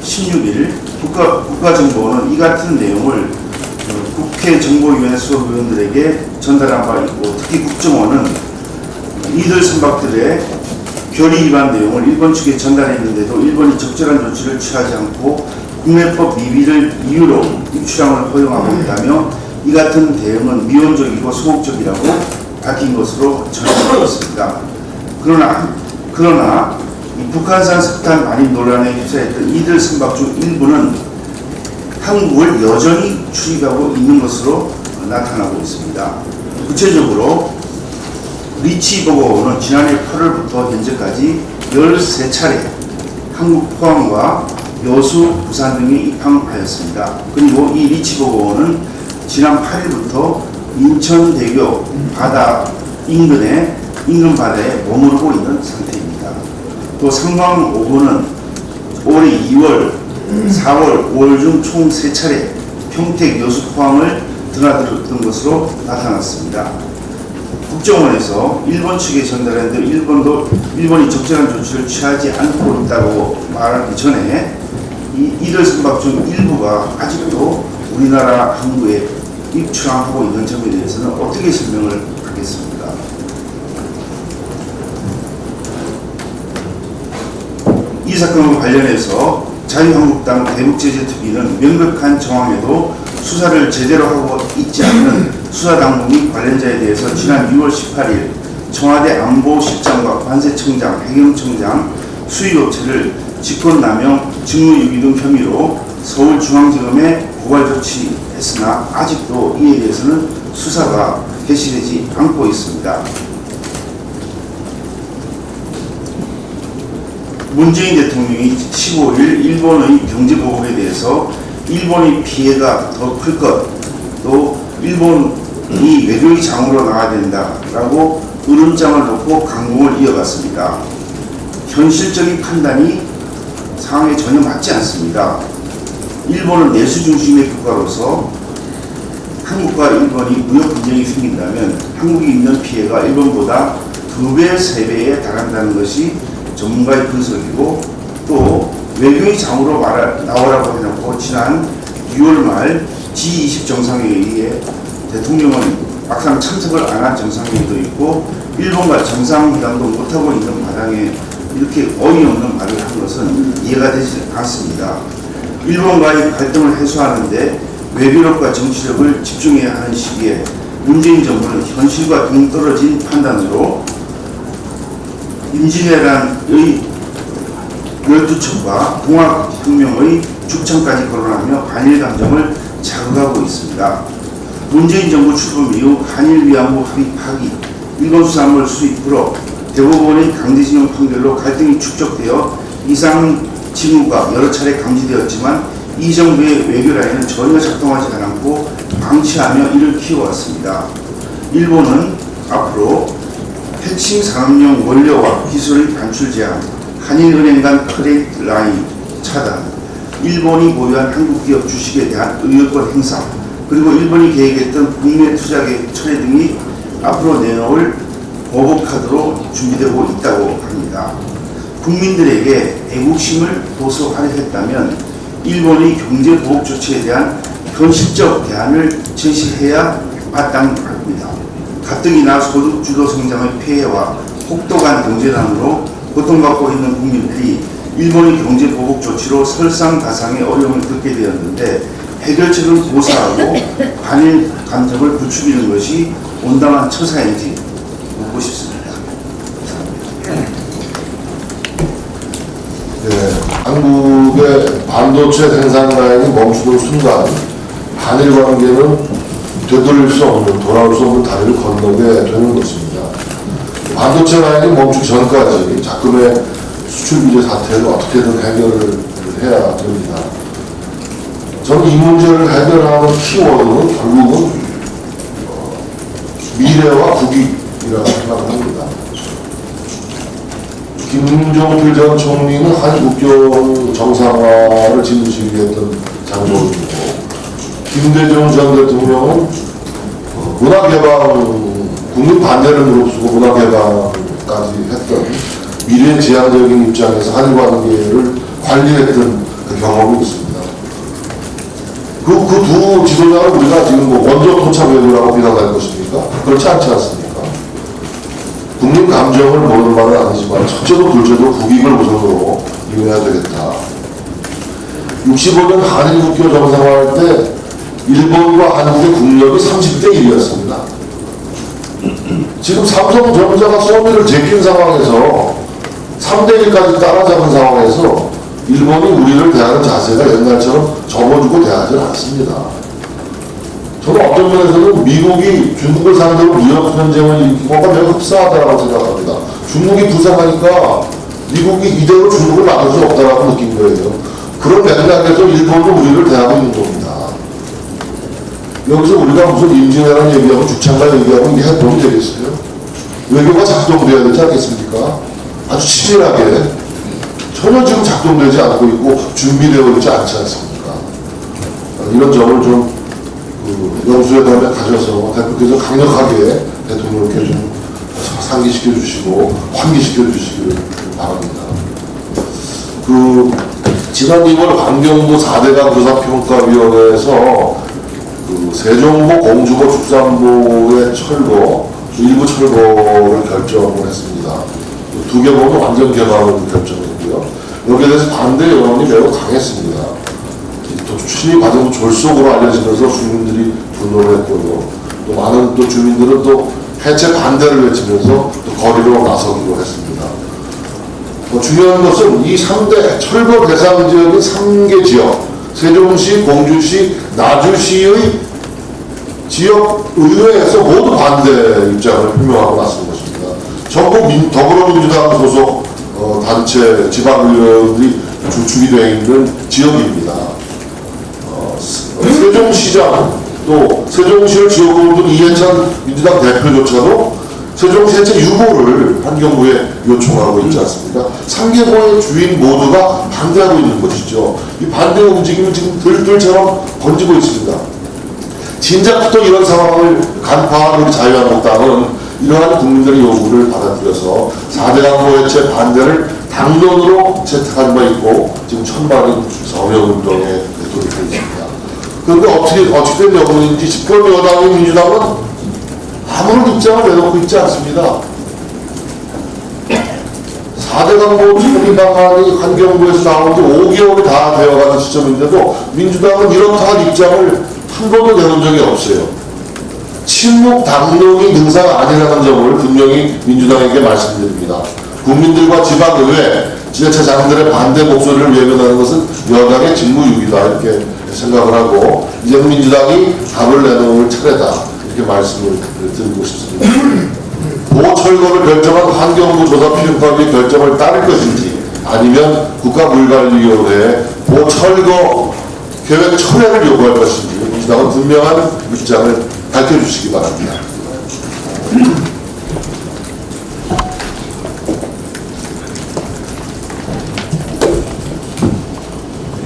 16일 국가정보원은 이 같은 내용을 국회 정보위원회 수석 의원들에게 전달한 바 있고, 특히 국정원은 이들 선박들의 결의 위반 내용을 일본 측에 전달했는데도 일본이 적절한 조치를 취하지 않고 국내법 미비를 이유로 입출항을 허용하고 있다며 이 같은 대응은 미온적이고 소극적이라고 밝힌 것으로 전해지고 있습니다. 그러나 이 북한산 석탄 반입 논란에 휩싸였던 이들 선박 중 일부는 한국을 여전히 출입하고 있는 것으로 나타나고 있습니다. 구체적으로 리치버거호는 지난해 8월부터 현재까지 13차례 한국 포항과 여수, 부산 등에 입항하였습니다. 그리고 이 리치버거호는 지난 8일부터 인천대교 바다 인근 바다에 머무르고 있는 상태입니다. 또 상광 5호는 올해 2월, 4월, 5월 중 총 3차례 평택, 여수, 포항을 드나들었던 것으로 나타났습니다. 국정원에서 일본 측에 전달했는데 일본이 적절한 조치를 취하지 않고 있다고 말하기 전에 이들 선박 중 일부가 아직도 우리나라 항구에 입출항하고 있는 점에 대해서는 어떻게 설명을 하겠습니까? 이 사건과 관련해서 자유한국당 대북제재특위는 명백한 정황에도 수사를 제대로 하고 있지 않는 수사당국이 관련자에 대해서 지난 6월 18일 청와대 안보실장과 관세청장, 해경청장, 수의업체를 직권남용, 직무유기 등 혐의로 서울중앙지검에 고발 조치했으나 아직도 이에 대해서는 수사가 개시되지 않고 있습니다. 문재인 대통령이 15일 일본의 경제보복에 대해서 일본의 피해가 더 클 것, 또 일본이 외교의 장으로 나가야 된다라고 으름장을 놓고 강공을 이어갔습니다. 현실적인 판단이 상황에 전혀 맞지 않습니다. 일본은 내수 중심의 국가로서 한국과 일본이 무역 분쟁이 생긴다면 한국이 입는 피해가 일본보다 2배, 3배에 달한다는 것이 전문가의 분석이고, 또 외교의 장으로 나오라고 해놓고 지난 6월 말 G20 정상회의에 대통령은 막상 참석을 안 한 정상회의도 있고 일본과 정상회담도 못하고 있는 마당에 이렇게 어이없는 말을 한 것은 이해가 되지 않습니다. 일본과의 갈등을 해소하는데 외교력과 정치력을 집중해야 하는 시기에 문재인 정부는 현실과 동떨어진 판단으로 임진왜란의 12척과 동학혁명의 죽창까지 거론하며 반일 감정을 자극하고 있습니다. 문재인 정부 출범 이후 한일 위안부 합의 파기, 일본 수산물 수입 불허, 대법원의 강제징용 판결로 갈등이 축적되어 이상 징후가 여러 차례 감지되었지만 이 정부의 외교라인은 전혀 작동하지 않았고 방치하며 이를 키워왔습니다. 일본은 앞으로 핵심 산업용 원료와 기술의 반출 제한, 한일은행 간 크레딧 라인 차단, 일본이 보유한 한국 기업 주식에 대한 의결권 행사, 그리고 일본이 계획했던 국내 투자 계획 철회 등이 앞으로 내놓을 보복카드로 준비되고 있다고 합니다. 국민들에게 애국심을 보소하려 했다면 일본의 경제 보복 조치에 대한 현실적 대안을 제시해야 마땅합니다. 가뜩이나 소득 주도 성장의 폐해와 혹독한 경제난으로 고통받고 있는 국민들이 일본의 경제 보복 조치로 설상가상의 어려움을 겪게 되었는데 해결책을 고사하고 반일 감정을 부추기는 것이 온당한 처사인지 묻고 싶습니다. 네, 한국의 반도체 생산 라인이 멈추는 순간 한일 관계는 되돌릴 수 없는, 돌아올 수 없는 다리를 건너게 되는 것입니다. 반도체 라인이 멈추기 전까지 자금의 수출 규제 사태를 어떻게든 해결을 해야 됩니다. 저는 이 문제를 해결하는 키워드는 결국은 미래와 국익이라고 생각합니다. 김종필 전 총리는 한국경 정상화를 진두지휘 했던 장본이고, 김대중 전 대통령은 문화개방, 국민 반대를 무릅쓰고 문화개방까지 했던 미래지향적인 입장에서 한일 관계를 관리했던 그 경험이 있습니다. 그 두 지도자를 우리가 지금 뭐 원조 토착 외교라고 비난할 것입니까? 그렇지 않지 않습니까? 국민 감정을 모르는 말은 아니지만 첫째도 둘째도 국익을 우선으로 이용해야 되겠다. 65년 한일 국교 정상화할 때 일본과 한국의 국력이 30대 1이었습니다. 지금 삼성전자가 소니를 제낀 상황에서 3대 1까지 따라잡은 상황에서 일본이 우리를 대하는 자세가 옛날처럼 접어주고 대하지 않습니다. 저는 어떤 면에서는 미국이 중국을 상대로 무역 전쟁을 일으킨 것과 매우 흡사하다고 생각합니다. 중국이 부상하니까 미국이 이대로 중국을 막을 수 없다고 느낀 거예요. 그런 맥락에서 일본도 우리를 대하고 있는 겁니다. 여기서 우리가 무슨 임진왜란 얘기하고 주창관 얘기하고 이게 해법이 되겠어요? 외교가 작동돼야 되지 않겠습니까? 아주 치밀하게 전혀 지금 작동되지 않고 있고 준비되어 있지 않지 않습니까? 이런 점을 좀 영수회담에 가셔서 대표께서 강력하게 대통령께 좀 상기시켜 주시고 환기시켜 주시기를 바랍니다. 지난 2월 환경부 4대강 조사평가위원회에서 세종보, 공주보, 축산보의 철거, 일부 철거를 결정을 했습니다. 두 개 보면 완전 개방을 결정했고요. 여기에 대해서 반대 여론이 매우 강했습니다. 추진이 과정 졸속으로 알려지면서 주민들이 분노를 했고요. 또 많은 또 주민들은 또 해체 반대를 외치면서 또 거리로 나서기로 했습니다. 중요한 것은 이 3대 철거 대상 지역인 3개 지역, 세종시, 공주시, 나주시의 지역 의회에서 모두 반대 입장을 표명하고 나선 것입니다. 전부 더불어민주당 소속 단체 지방의원들이 주축이 되어 있는 지역입니다. 세종시장 또 세종시를 지역구로 둔 이해찬 민주당 대표조차도 세종시 해체 유보를 환경부에 요청하고 있지 않습니까? 3개구의 주인 모두가 반대하고 있는 것이죠. 이 반대 움직임은 지금 들들처럼 번지고 있습니다. 진작부터 이런 상황을 간파한 우리 자유한국당은 이러한 국민들의 요구를 받아들여서 4대 강보 해체 반대를 당론으로 채택한 바 있고 지금 천만인 서명운동에 돌입해 있습니다. 그런데 어떻게 된 여부인지 집권 여당인 민주당은 아무런 입장을 내놓고 있지 않습니다. 4대 강보 처리 방안이 환경부에서 나온 지 5개월이 다 되어가는 시점인데도 민주당은 이렇다한 입장을 한 번도 내놓은 적이 없어요. 침묵 당론이 능사가 아니라는 점을 분명히 민주당에게 말씀드립니다. 국민들과 지방의회, 지자체장들의 반대 목소리를 외면하는 것은 여당의 직무유기다 이렇게 생각을 하고 이제는 민주당이 답을 내놓을 차례다 이렇게 말씀을 드리고 싶습니다. 보철거를 결정한 환경부 조사평가위의 결정을 따를 것인지 아니면 국가물관리위원회에 보철거 계획 철회를 요구할 것인지 민주당은 분명한 입장을 밝혀주시기 바랍니다.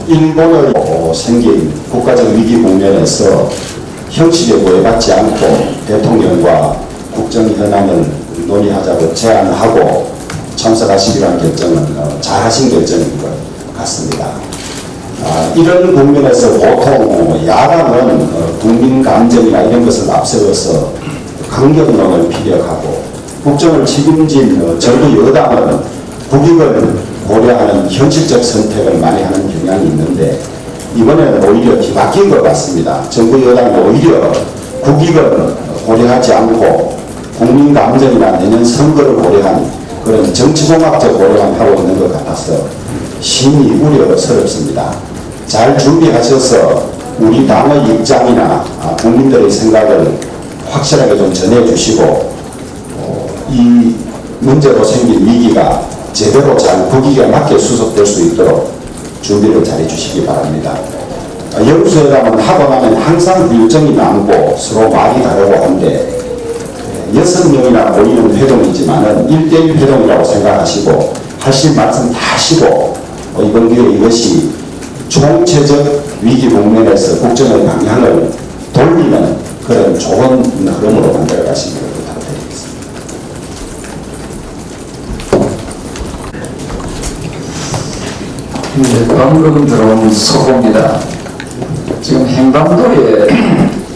일본의 생긴 국가적 위기 국면에서 형식에 구애받지 않고 대통령과 국정 현안을 논의하자고 제안하고 참석하시기로 한 결정은 잘하신 결정인 것 같습니다. 이런 국면에서 보통 야당은 국민 감정이나 이런 것을 앞세워서 강경론을 피력하고 국정을 책임진 정부 여당은 국익을 고려하는 현실적 선택을 많이 하는 경향이 있는데 이번에는 오히려 뒤바뀐 것 같습니다. 정부 여당이 오히려 국익을 고려하지 않고 국민 감정이나 내년 선거를 고려한 그런 정치공학적 고려만 하고 있는 것 같아서 심히 우려스럽습니다. 잘 준비하셔서 우리 당의 입장이나 국민들의 생각을 확실하게 좀 전해주시고 이 문제로 생긴 위기가 제대로 잘 국익에 맞게 수습될 수 있도록 준비를 잘 해주시기 바랍니다. 영수회담은 하고 나면 항상 일정이 남고 서로 말이 다르고 한데 6명이나 모이는 회동이지만은 1대1 회동이라고 생각하시고 하실 말씀 다 하시고 이번 기회에 이것이 총체적 위기 국면에서 국정의 방향을 돌리는 그런 좋은 흐름으로 만들어 가시기를 부탁드리겠습니다. 방금 들어온 서고입니다. 지금 행방도에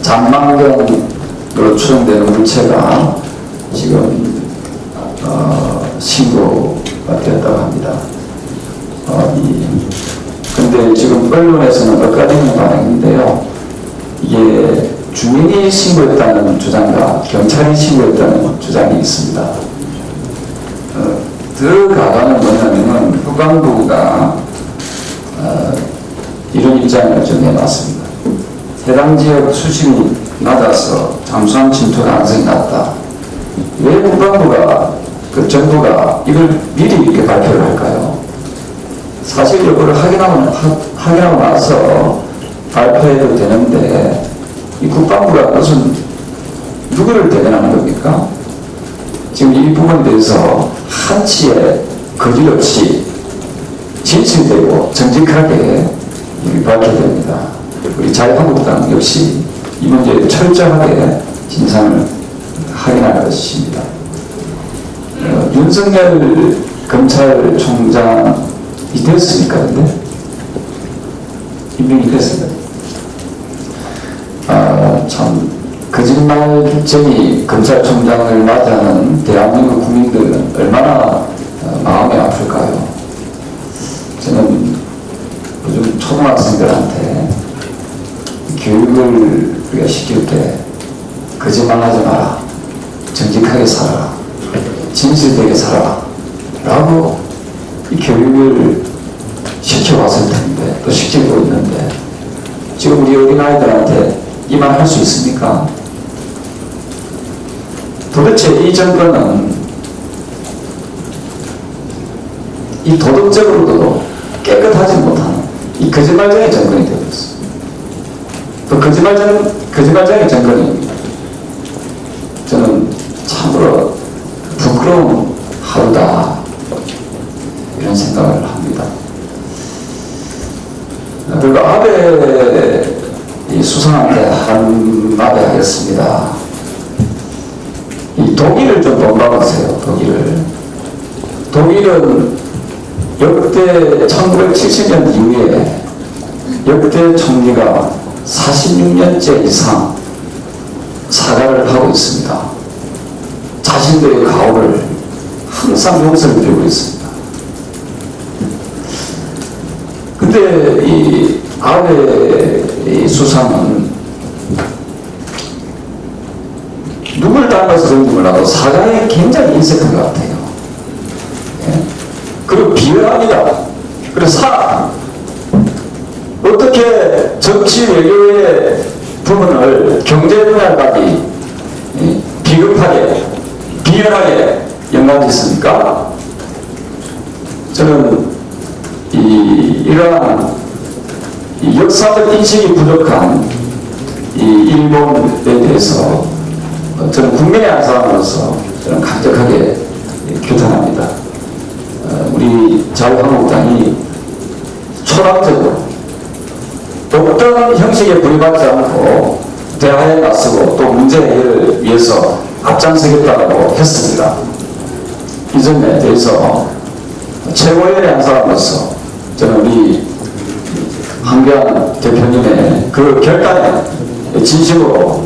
잔망경으로 추정되는 물체가 지금 신고가 되었다고 합니다. 근데 지금 언론에서는 엇갈리는 반응인데요. 이게 주민이 신고했다는 주장과 경찰이 신고했다는 주장이 있습니다. 더 가관은 뭐냐면은 국방부가 이런 입장을 좀 내놨습니다. 해당 지역 수심이 낮아서 잠수함 침투 가능성이 낮다. 왜 국방부가 정부가 이걸 미리 이렇게 발표를 할까요? 사실 여부를 확인하고 나서 발표해도 되는데 이 국방부가 무슨 누구를 대변하는 겁니까? 지금 이 부분에 대해서 한치의 거짓 없이 진실되고 정직하게 밝혀됩니다. 우리 자유한국당 역시 이 문제에 철저하게 진상을 확인할 것입니다. 윤석열 검찰총장이 됐습니까? 근데? 임명이 됐습니다. 참 거짓말쟁이 검찰총장을 맞이하는 대한민국 국민들은 얼마나 마음이 아플까요? 저는 요즘 초등학생들한테 교육을 우리가 시킬 때 거짓말하지 마라, 정직하게 살아라, 진실되게 살아라 라고 이 교육을 시켜왔을 텐데 또 시키고 있는데 지금 우리 어린아이들한테 이 말 할 수 있습니까? 도대체 이 정권은 이 도덕적으로도 깨끗하지 못하는 이 거짓말쟁이 정권이 되고 있습니다. 또 거짓말쟁이 정권입니다. 저는 참으로 부끄러운 하루다 이런 생각을 합니다. 그리고 아베 이 수상한테 한마디 하겠습니다. 이 독일을 좀 본받으세요. 독일은 역대 1970년 이후에 역대 총리가 46년째 이상 사과를 하고 있습니다. 자신들의 가오를 항상 용서를 드리고 있습니다. 근데 이 아베 수상은 누굴 닮아서 그런지 몰라도 사과에 굉장히 인색한 것 같아요. 예? 그리고 비열합니다. 그래서 어떻게 정치 외교의 부분을 경제 분야까지 비겁하게 비열하게 연관짓습니까? 저는 이러한 역사적 인식이 부족한 이 일본에 대해서 저는 국민의 한 사람으로서 저는 강력하게 규탄합니다. 우리 자유한국당이 초당적으로 어떤 형식에 구애받지 않고 대화에 나서고 또 문제 해결을 위해서 앞장서겠다고 했습니다. 이 점에 대해서 최고위원의 한 사람으로서 저는 우리 황교안 대표님의 그 결단에 진심으로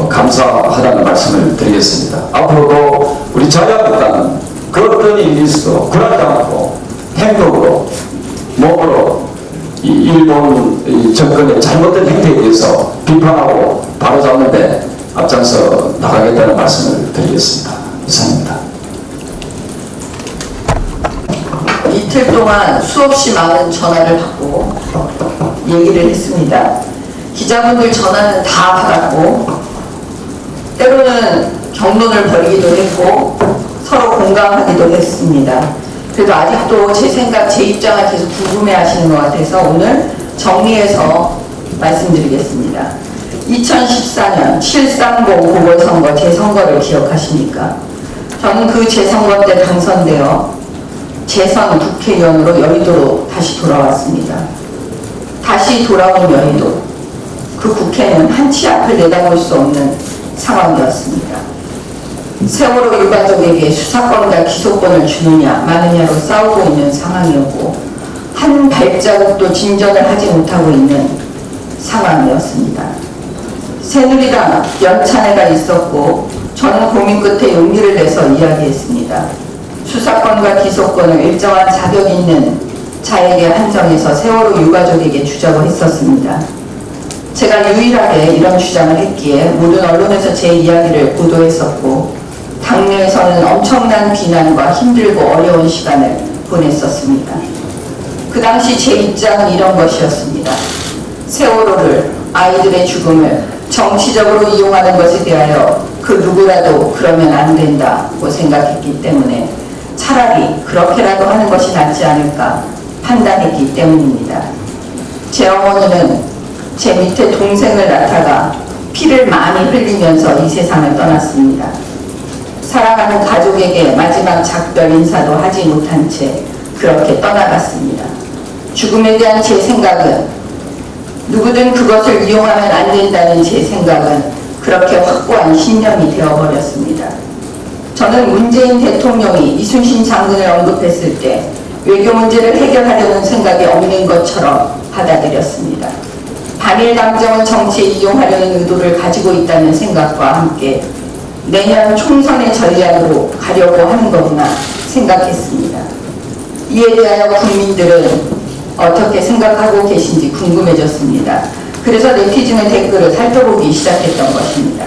감사하다는 말씀을 드리겠습니다. 앞으로도 우리 자유한국당은 그 어떤 일이 있어도 굴하지 않고 행동으로 몸으로 이 일본 정권의 잘못된 행태에 대해서 비판하고 바로잡는 데 앞장서 나가겠다는 말씀을 드리겠습니다. 이상입니다. 이틀 동안 수없이 많은 전화를 받고 얘기를 했습니다. 기자분들 전화는 다 받았고 때로는 경론을 벌이기도 했고 서로 공감하기도 했습니다. 그래도 아직도 제 생각, 제 입장을 계속 궁금해 하시는 것 같아서 오늘 정리해서 말씀드리겠습니다. 2014년 730 보궐선거 재선거를 기억하십니까? 저는 그 재선거 때 당선되어 재선 국회의원으로 여의도로 다시 돌아왔습니다. 다시 돌아온 여의도, 그 국회는 한 치 앞을 내다볼 수 없는 상황이었습니다. 세월호 유가족에게 수사권과 기소권을 주느냐 마느냐로 싸우고 있는 상황이었고 한 발자국도 진전을 하지 못하고 있는 상황이었습니다. 새누리당 연찬회가 있었고 저는 고민 끝에 용기를 내서 이야기했습니다. 수사권과 기소권을 일정한 자격 있는 자에게 한정해서 세월호 유가족에게 주자고 했었습니다. 제가 유일하게 이런 주장을 했기에 모든 언론에서 제 이야기를 보도했었고 당내에서는 엄청난 비난과 힘들고 어려운 시간을 보냈었습니다. 그 당시 제 입장은 이런 것이었습니다. 세월호를, 아이들의 죽음을 정치적으로 이용하는 것에 대하여 그 누구라도 그러면 안 된다고 생각했기 때문에 차라리 그렇게라도 하는 것이 낫지 않을까 판단했기 때문입니다. 제 어머니는 제 밑에 동생을 낳다가 피를 많이 흘리면서 이 세상을 떠났습니다. 사랑하는 가족에게 마지막 작별 인사도 하지 못한 채 그렇게 떠나갔습니다. 죽음에 대한 제 생각은 누구든 그것을 이용하면 안 된다는 제 생각은 그렇게 확고한 신념이 되어버렸습니다. 저는 문재인 대통령이 이순신 장군을 언급했을 때 외교 문제를 해결하려는 생각이 없는 것처럼 받아들였습니다. 반일 감정을 정치에 이용하려는 의도를 가지고 있다는 생각과 함께 내년 총선의 전략으로 가려고 하는 거구나 생각했습니다. 이에 대하여 국민들은 어떻게 생각하고 계신지 궁금해졌습니다. 그래서 네티즌의 댓글을 살펴보기 시작했던 것입니다.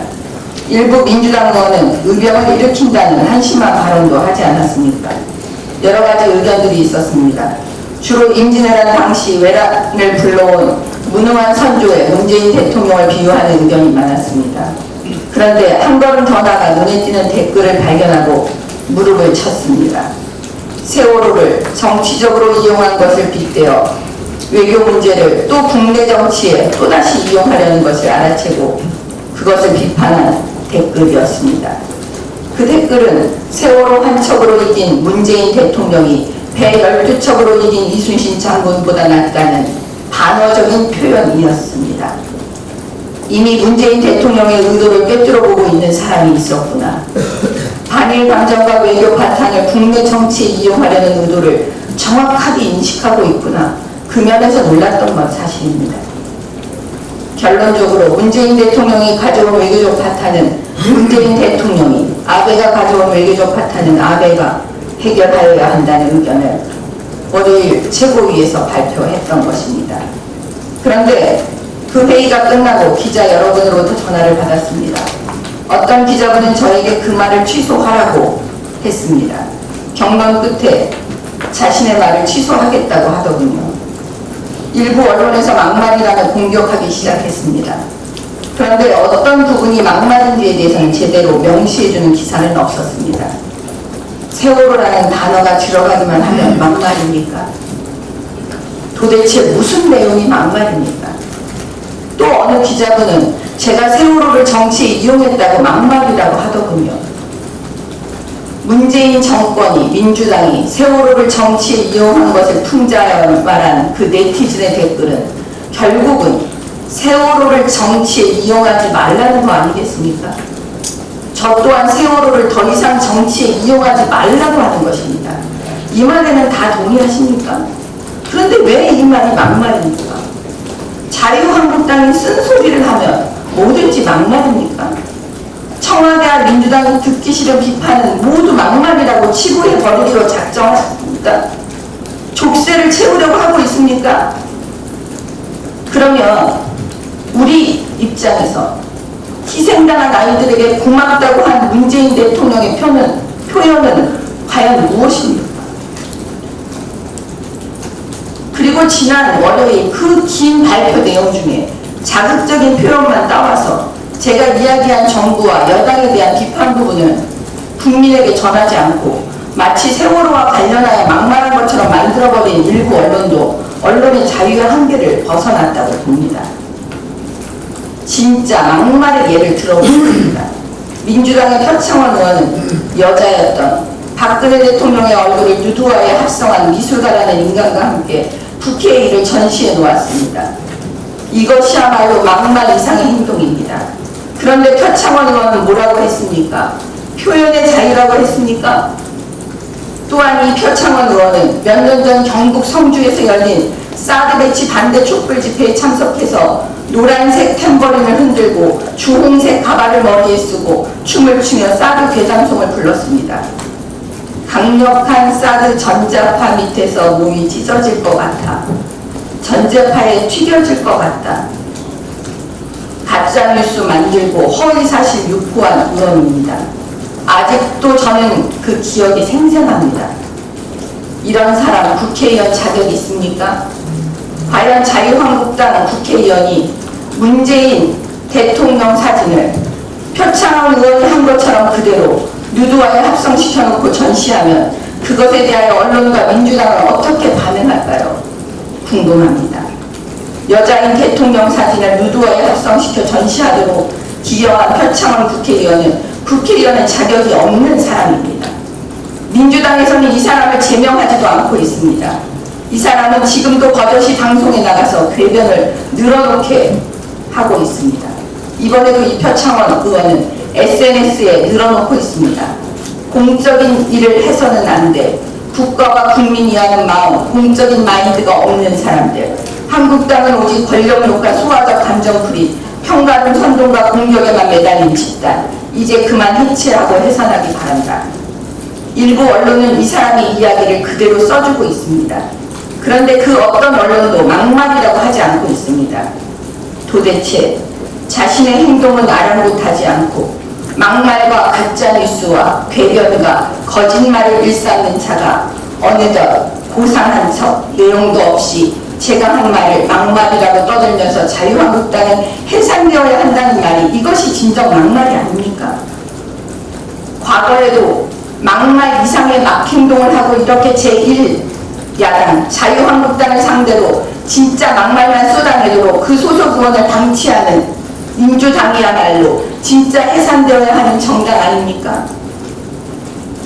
일부 민주당 의원은 의병을 일으킨다는 한심한 발언도 하지 않았습니까? 여러 가지 의견들이 있었습니다. 주로 임진왜란 당시 외란을 불러온 무능한 선조에 문재인 대통령을 비유하는 의견이 많았습니다. 그런데 한 걸음 더 나가 눈에 띄는 댓글을 발견하고 무릎을 쳤습니다. 세월호를 정치적으로 이용한 것을 빗대어 외교 문제를 또 국내 정치에 또다시 이용하려는 것을 알아채고 그것을 비판한 댓글이었습니다. 그 댓글은 세월호 한 척으로 이긴 문재인 대통령이 배 12척으로 이긴 이순신 장군보다 낫다는 반어적인 표현이었습니다. 이미 문재인 대통령의 의도를 꿰뚫어보고 있는 사람이 있었구나. 반일 감정과 외교 바탕을 국내 정치에 이용하려는 의도를 정확하게 인식하고 있구나. 그 면에서 놀랐던 건 사실입니다. 결론적으로 문재인 대통령이 가져온 외교적 파탄은 문재인 대통령이, 아베가 가져온 외교적 파탄은 아베가 해결하여야 한다는 의견을 월요일 최고위에서 발표했던 것입니다. 그런데 그 회의가 끝나고 기자 여러분으로부터 전화를 받았습니다. 어떤 기자분은 저에게 그 말을 취소하라고 했습니다. 경론 끝에 자신의 말을 취소하겠다고 하더군요. 일부 언론에서 막말이라며 공격하기 시작했습니다. 그런데 어떤 부분이 막말인지에 대해서는 제대로 명시해주는 기사는 없었습니다. 세월호라는 단어가 들어가기만 하면 막말입니까? 도대체 무슨 내용이 막말입니까? 또 어느 기자분은 제가 세월호를 정치에 이용했다고 막말이라고 하더군요. 문재인 정권이, 민주당이 세월호를 정치에 이용한 것을 풍자하여 말한 그 네티즌의 댓글은 결국은 세월호를 정치에 이용하지 말라는 거 아니겠습니까? 저 또한 세월호를 더 이상 정치에 이용하지 말라고 하는 것입니다. 이 말에는 다 동의하십니까? 그런데 왜 이 말이 막말입니까? 자유한국당이 쓴소리를 하면 뭐든지 막말입니까? 청와대와 민주당이 듣기 싫은 비판은 모두 막말이라고 치부해버리기로 작정하십니까? 족쇄를 채우려고 하고 있습니까? 그러면 우리 입장에서 희생당한 아이들에게 고맙다고 한 문재인 대통령의 표현은 과연 무엇입니까? 그리고 지난 월요일 그 긴 발표 내용 중에 자극적인 표현만 따와서 제가 이야기한 정부와 여당에 대한 비판 부분은 국민에게 전하지 않고 마치 세월호와 관련하여 막말한 것처럼 만들어버린 일부 언론도 언론의 자유의 한계를 벗어났다고 봅니다. 진짜 막말의 예를 들어보겠습니다. 민주당의 표창원 의원은 여자였던 박근혜 대통령의 얼굴을 누드화에 합성한 미술가라는 인간과 함께 국회의를 전시해 놓았습니다. 이것이야말로 막말 이상의 행동입니다. 그런데 표창원 의원은 뭐라고 했습니까? 표현의 자유라고 했습니까? 또한 이 표창원 의원은 몇 년 전 경북 성주에서 열린 사드 배치 반대 촛불 집회에 참석해서 노란색 탬버린을 흔들고 주홍색 가발을 머리에 쓰고 춤을 추며 사드 대장송을 불렀습니다. 강력한 사드 전자파 밑에서 몸이 찢어질 것 같아. 전자파에 튀겨질 것 같다. 가짜뉴스 만들고 허위사실 유포한 의원입니다. 아직도 저는 그 기억이 생생합니다. 이런 사람 국회의원 자격 있습니까? 과연 자유한국당 국회의원이 문재인 대통령 사진을 표창원 의원이 한 것처럼 그대로 누드와에 합성시켜놓고 전시하면 그것에 대하여 언론과 민주당은 어떻게 반응할까요? 궁금합니다. 여자인 대통령 사진을 누드와에 합성시켜 전시하도록 기여한 표창원 국회의원은 국회의원은 자격이 없는 사람입니다. 민주당에서는 이 사람을 제명하지도 않고 있습니다. 이 사람은 지금도 버젓이 방송에 나가서 궤변을 늘어놓게 하고 있습니다. 이번에도 이 표창원 의원은 SNS에 늘어놓고 있습니다. 공적인 일을 해서는 안 돼. 국가와 국민이 하는 마음, 공적인 마인드가 없는 사람들. 한국당은 오직 권력욕과 소화적 감정풀이, 평가름 선동과 공격에만 매달린 집단. 이제 그만 해체하고 해산하기 바란다. 일부 언론은 이 사람의 이야기를 그대로 써주고 있습니다. 그런데 그 어떤 언론도 막말이라고 하지 않고 있습니다. 도대체 자신의 행동은 아랑곳하지 않고 막말과 가짜뉴스와 궤변과 거짓말을 일삼는 자가 어느덧 고상한 척 내용도 없이 제가 한 말을 막말이라고 떠들면서 자유한국당은 해산되어야 한다는 말이 이것이 진정 막말이 아닙니까? 과거에도 막말 이상의 막행동을 하고 이렇게 제1야당 자유한국당을 상대로 진짜 막말만 쏟아내도록 그 소속 의원을 방치하는 민주당이야말로 진짜 해산되어야 하는 정당 아닙니까?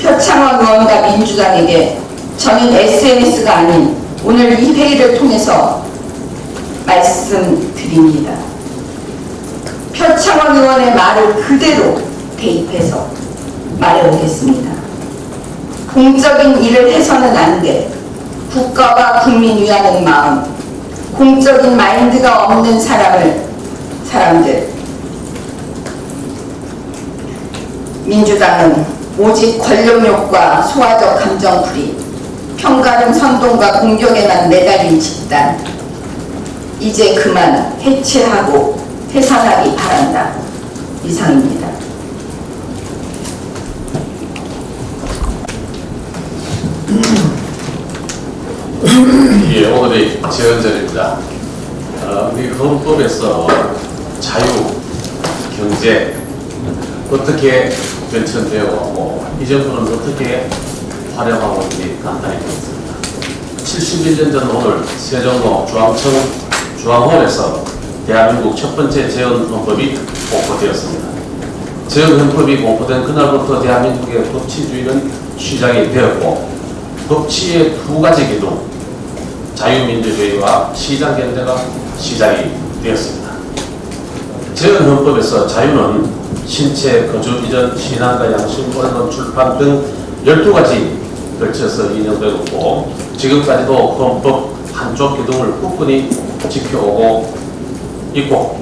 표창원 의원과 민주당에게 저는 SNS가 아닌 오늘 이 회의를 통해서 말씀드립니다. 표창원 의원의 말을 그대로 대입해서 말해보겠습니다. 공적인 일을 해서는 안 돼. 국가와 국민 위하는 마음, 공적인 마인드가 없는 사람들. 민주당은 오직 권력욕과 소화적 감정풀이, 평가름 선동과 공격에만 매달린 집단. 이제 그만 해체하고 해산하기 바란다. 이상입니다. 예, 오늘의 제언절입니다. 우리 헌법에서 자유, 경제 어떻게 변천되어 이 정부는 어떻게 활용하고 있는지 간단히 보겠습니다. 71년 전 오늘 세종로 중앙홀에서 대한민국 첫 번째 재헌헌법이 공포되었습니다. 재헌헌법이 공포된 그날부터 대한민국의 법치주의는 시작이 되었고 법치의 두 가지 기둥, 자유민주주의와 시장경제가 시작이 되었습니다. 재헌헌법에서 자유는 신체, 거주, 이전, 신앙과 양심, 언론, 출판 등 12가지 걸쳐서 인정되었고 지금까지도 헌법 한쪽 기둥을 굳건히 지켜오고 있고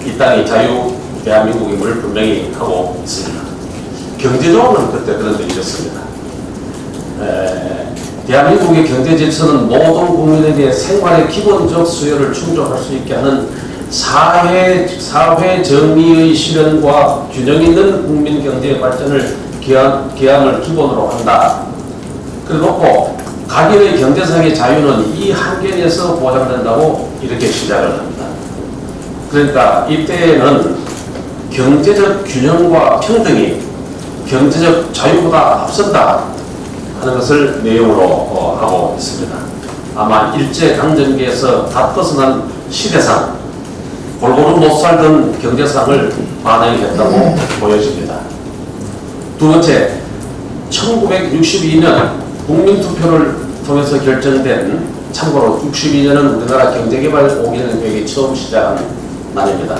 이 땅이 자유 대한민국임을 분명히 하고 있습니다. 경제적으로는 그때 그런 데 있었습니다. 대한민국의 경제 질서는 모든 국민에게 생활의 기본적 수요를 충족할 수 있게 하는 사회 정의의 실현과 균형 있는 국민 경제 발전을 기함을 기본으로 한다. 그래놓고 각인의 경제상의 자유는 이 한계에서 보장된다고 이렇게 시작을 합니다. 그러니까 이때에는 경제적 균형과 평등이 경제적 자유보다 앞선다 하는 것을 내용으로 하고 있습니다. 아마 일제강점기에서 다 벗어난 시대상, 골고루 못 살던 경제상을 반영했다고 보여집니다. 두 번째, 1962년 국민투표를 통해서 결정된, 참고로 62년은 우리나라 경제개발 5개년 계획이 처음 시작한 날입니다.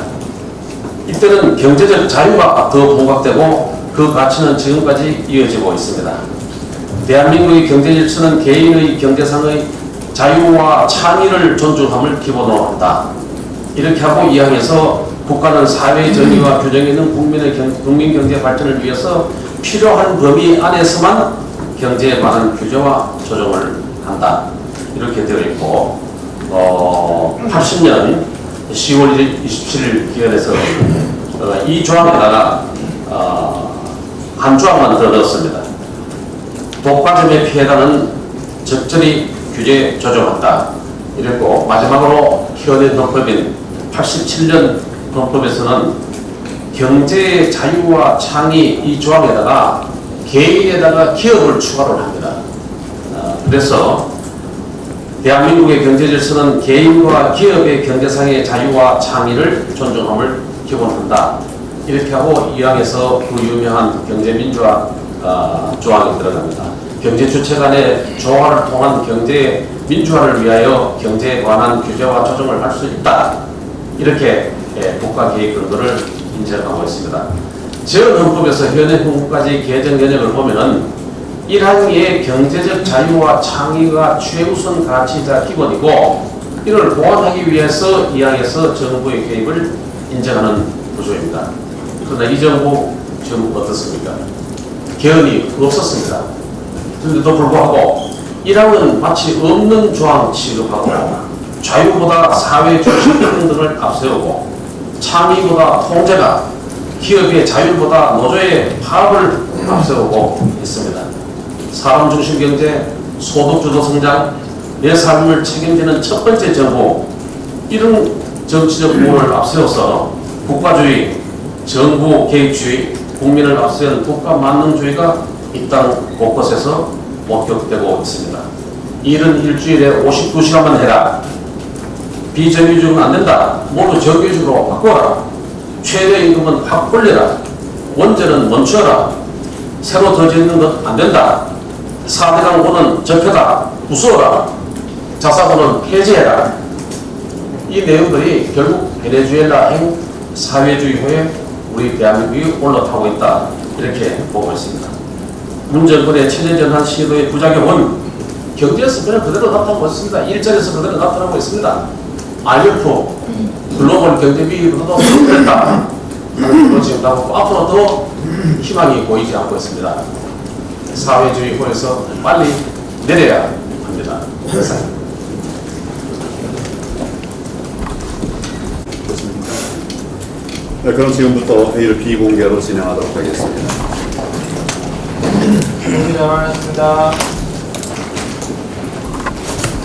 이때는 경제적 자유가 더 부각되고 그 가치는 지금까지 이어지고 있습니다. 대한민국의 경제 질서는 개인의 경제상의 자유와 창의를 존중함을 기본으로 한다. 이렇게 하고 이항에서 국가는 사회의 정의와 규정에 있는 국민 경제 발전을 위해서 필요한 범위 안에서만 경제에 관한 규제와 조정을 한다. 이렇게 되어 있고 80년 10월 27일 기원에서 이 조항에다가 한 조항만 더 넣었습니다. 독과점의 피해가는 적절히 규제 조정한다. 이랬고 마지막으로 현행 헌법인 87년 헌법에서는 경제의 자유와 창의 이 조항에다가 개인에다가 기업을 추가를 합니다. 그래서 대한민국의 경제 질서는 개인과 기업의 경제상의 자유와 창의를 존중함을 기본한다. 이렇게 하고 이항에서 그 유명한 경제민주화 조항이 들어갑니다. 경제 주체 간의 조화를 통한 경제 민주화를 위하여 경제에 관한 규제와 조정을 할 수 있다. 이렇게 국가계획 근거를 인정하고 있습니다. 전 헌법에서 현행 헌법까지 개정 연역을 보면은 1항의 경제적 자유와 창의가 최우선 가치이자 기본이고 이를 보완하기 위해서 2항에서 정부의 개입을 인정하는 구조입니다. 그러나 이 정부 지금 어떻습니까? 개헌이 없었습니다. 그런데도 불구하고 1항은 마치 없는 조항 취급하고 자유보다 사회 중심 등을 앞세우고 창의보다 통제가 기업의 자율보다 노조의 파업을 앞세우고 있습니다. 사람 중심 경제, 소득 주도 성장, 내 삶을 책임지는 첫 번째 정부 이런 정치적 구호를 앞세워서 국가주의, 정부 개입주의, 국민을 앞세운 국가 만능주의가 이 땅 곳곳에서 목격되고 있습니다. 일은 일주일에 59시간만 해라. 비정규직은 안 된다. 모두 정규직으로 바꿔라. 최저임금은 확 올려라. 원전은 멈춰라. 새로 더 짓는 것 안 된다. 4대 강보는 적혀다. 부수어라. 자사고는 폐지해라. 이 내용들이 결국 베네수엘라행 사회주의호에 우리 대한민국이 올라타고 있다. 이렇게 보고 있습니다. 문정권의 체제전환 시도의 부작용은 경제에서 그냥 그대로 나타나고 있습니다. 일자리에서 그대로 나타나고 있습니다. IMF 글로벌 경제위기로도 그랬다. 그런 지금 나오고 앞으로 더 희망이 보이지 않고 있습니다. 사회주의호에서 빨리 내려야 합니다. 네, 그럼 지금부터 회의를 비공개로 진행하도록 하겠습니다. 준비 잘하셨습니다.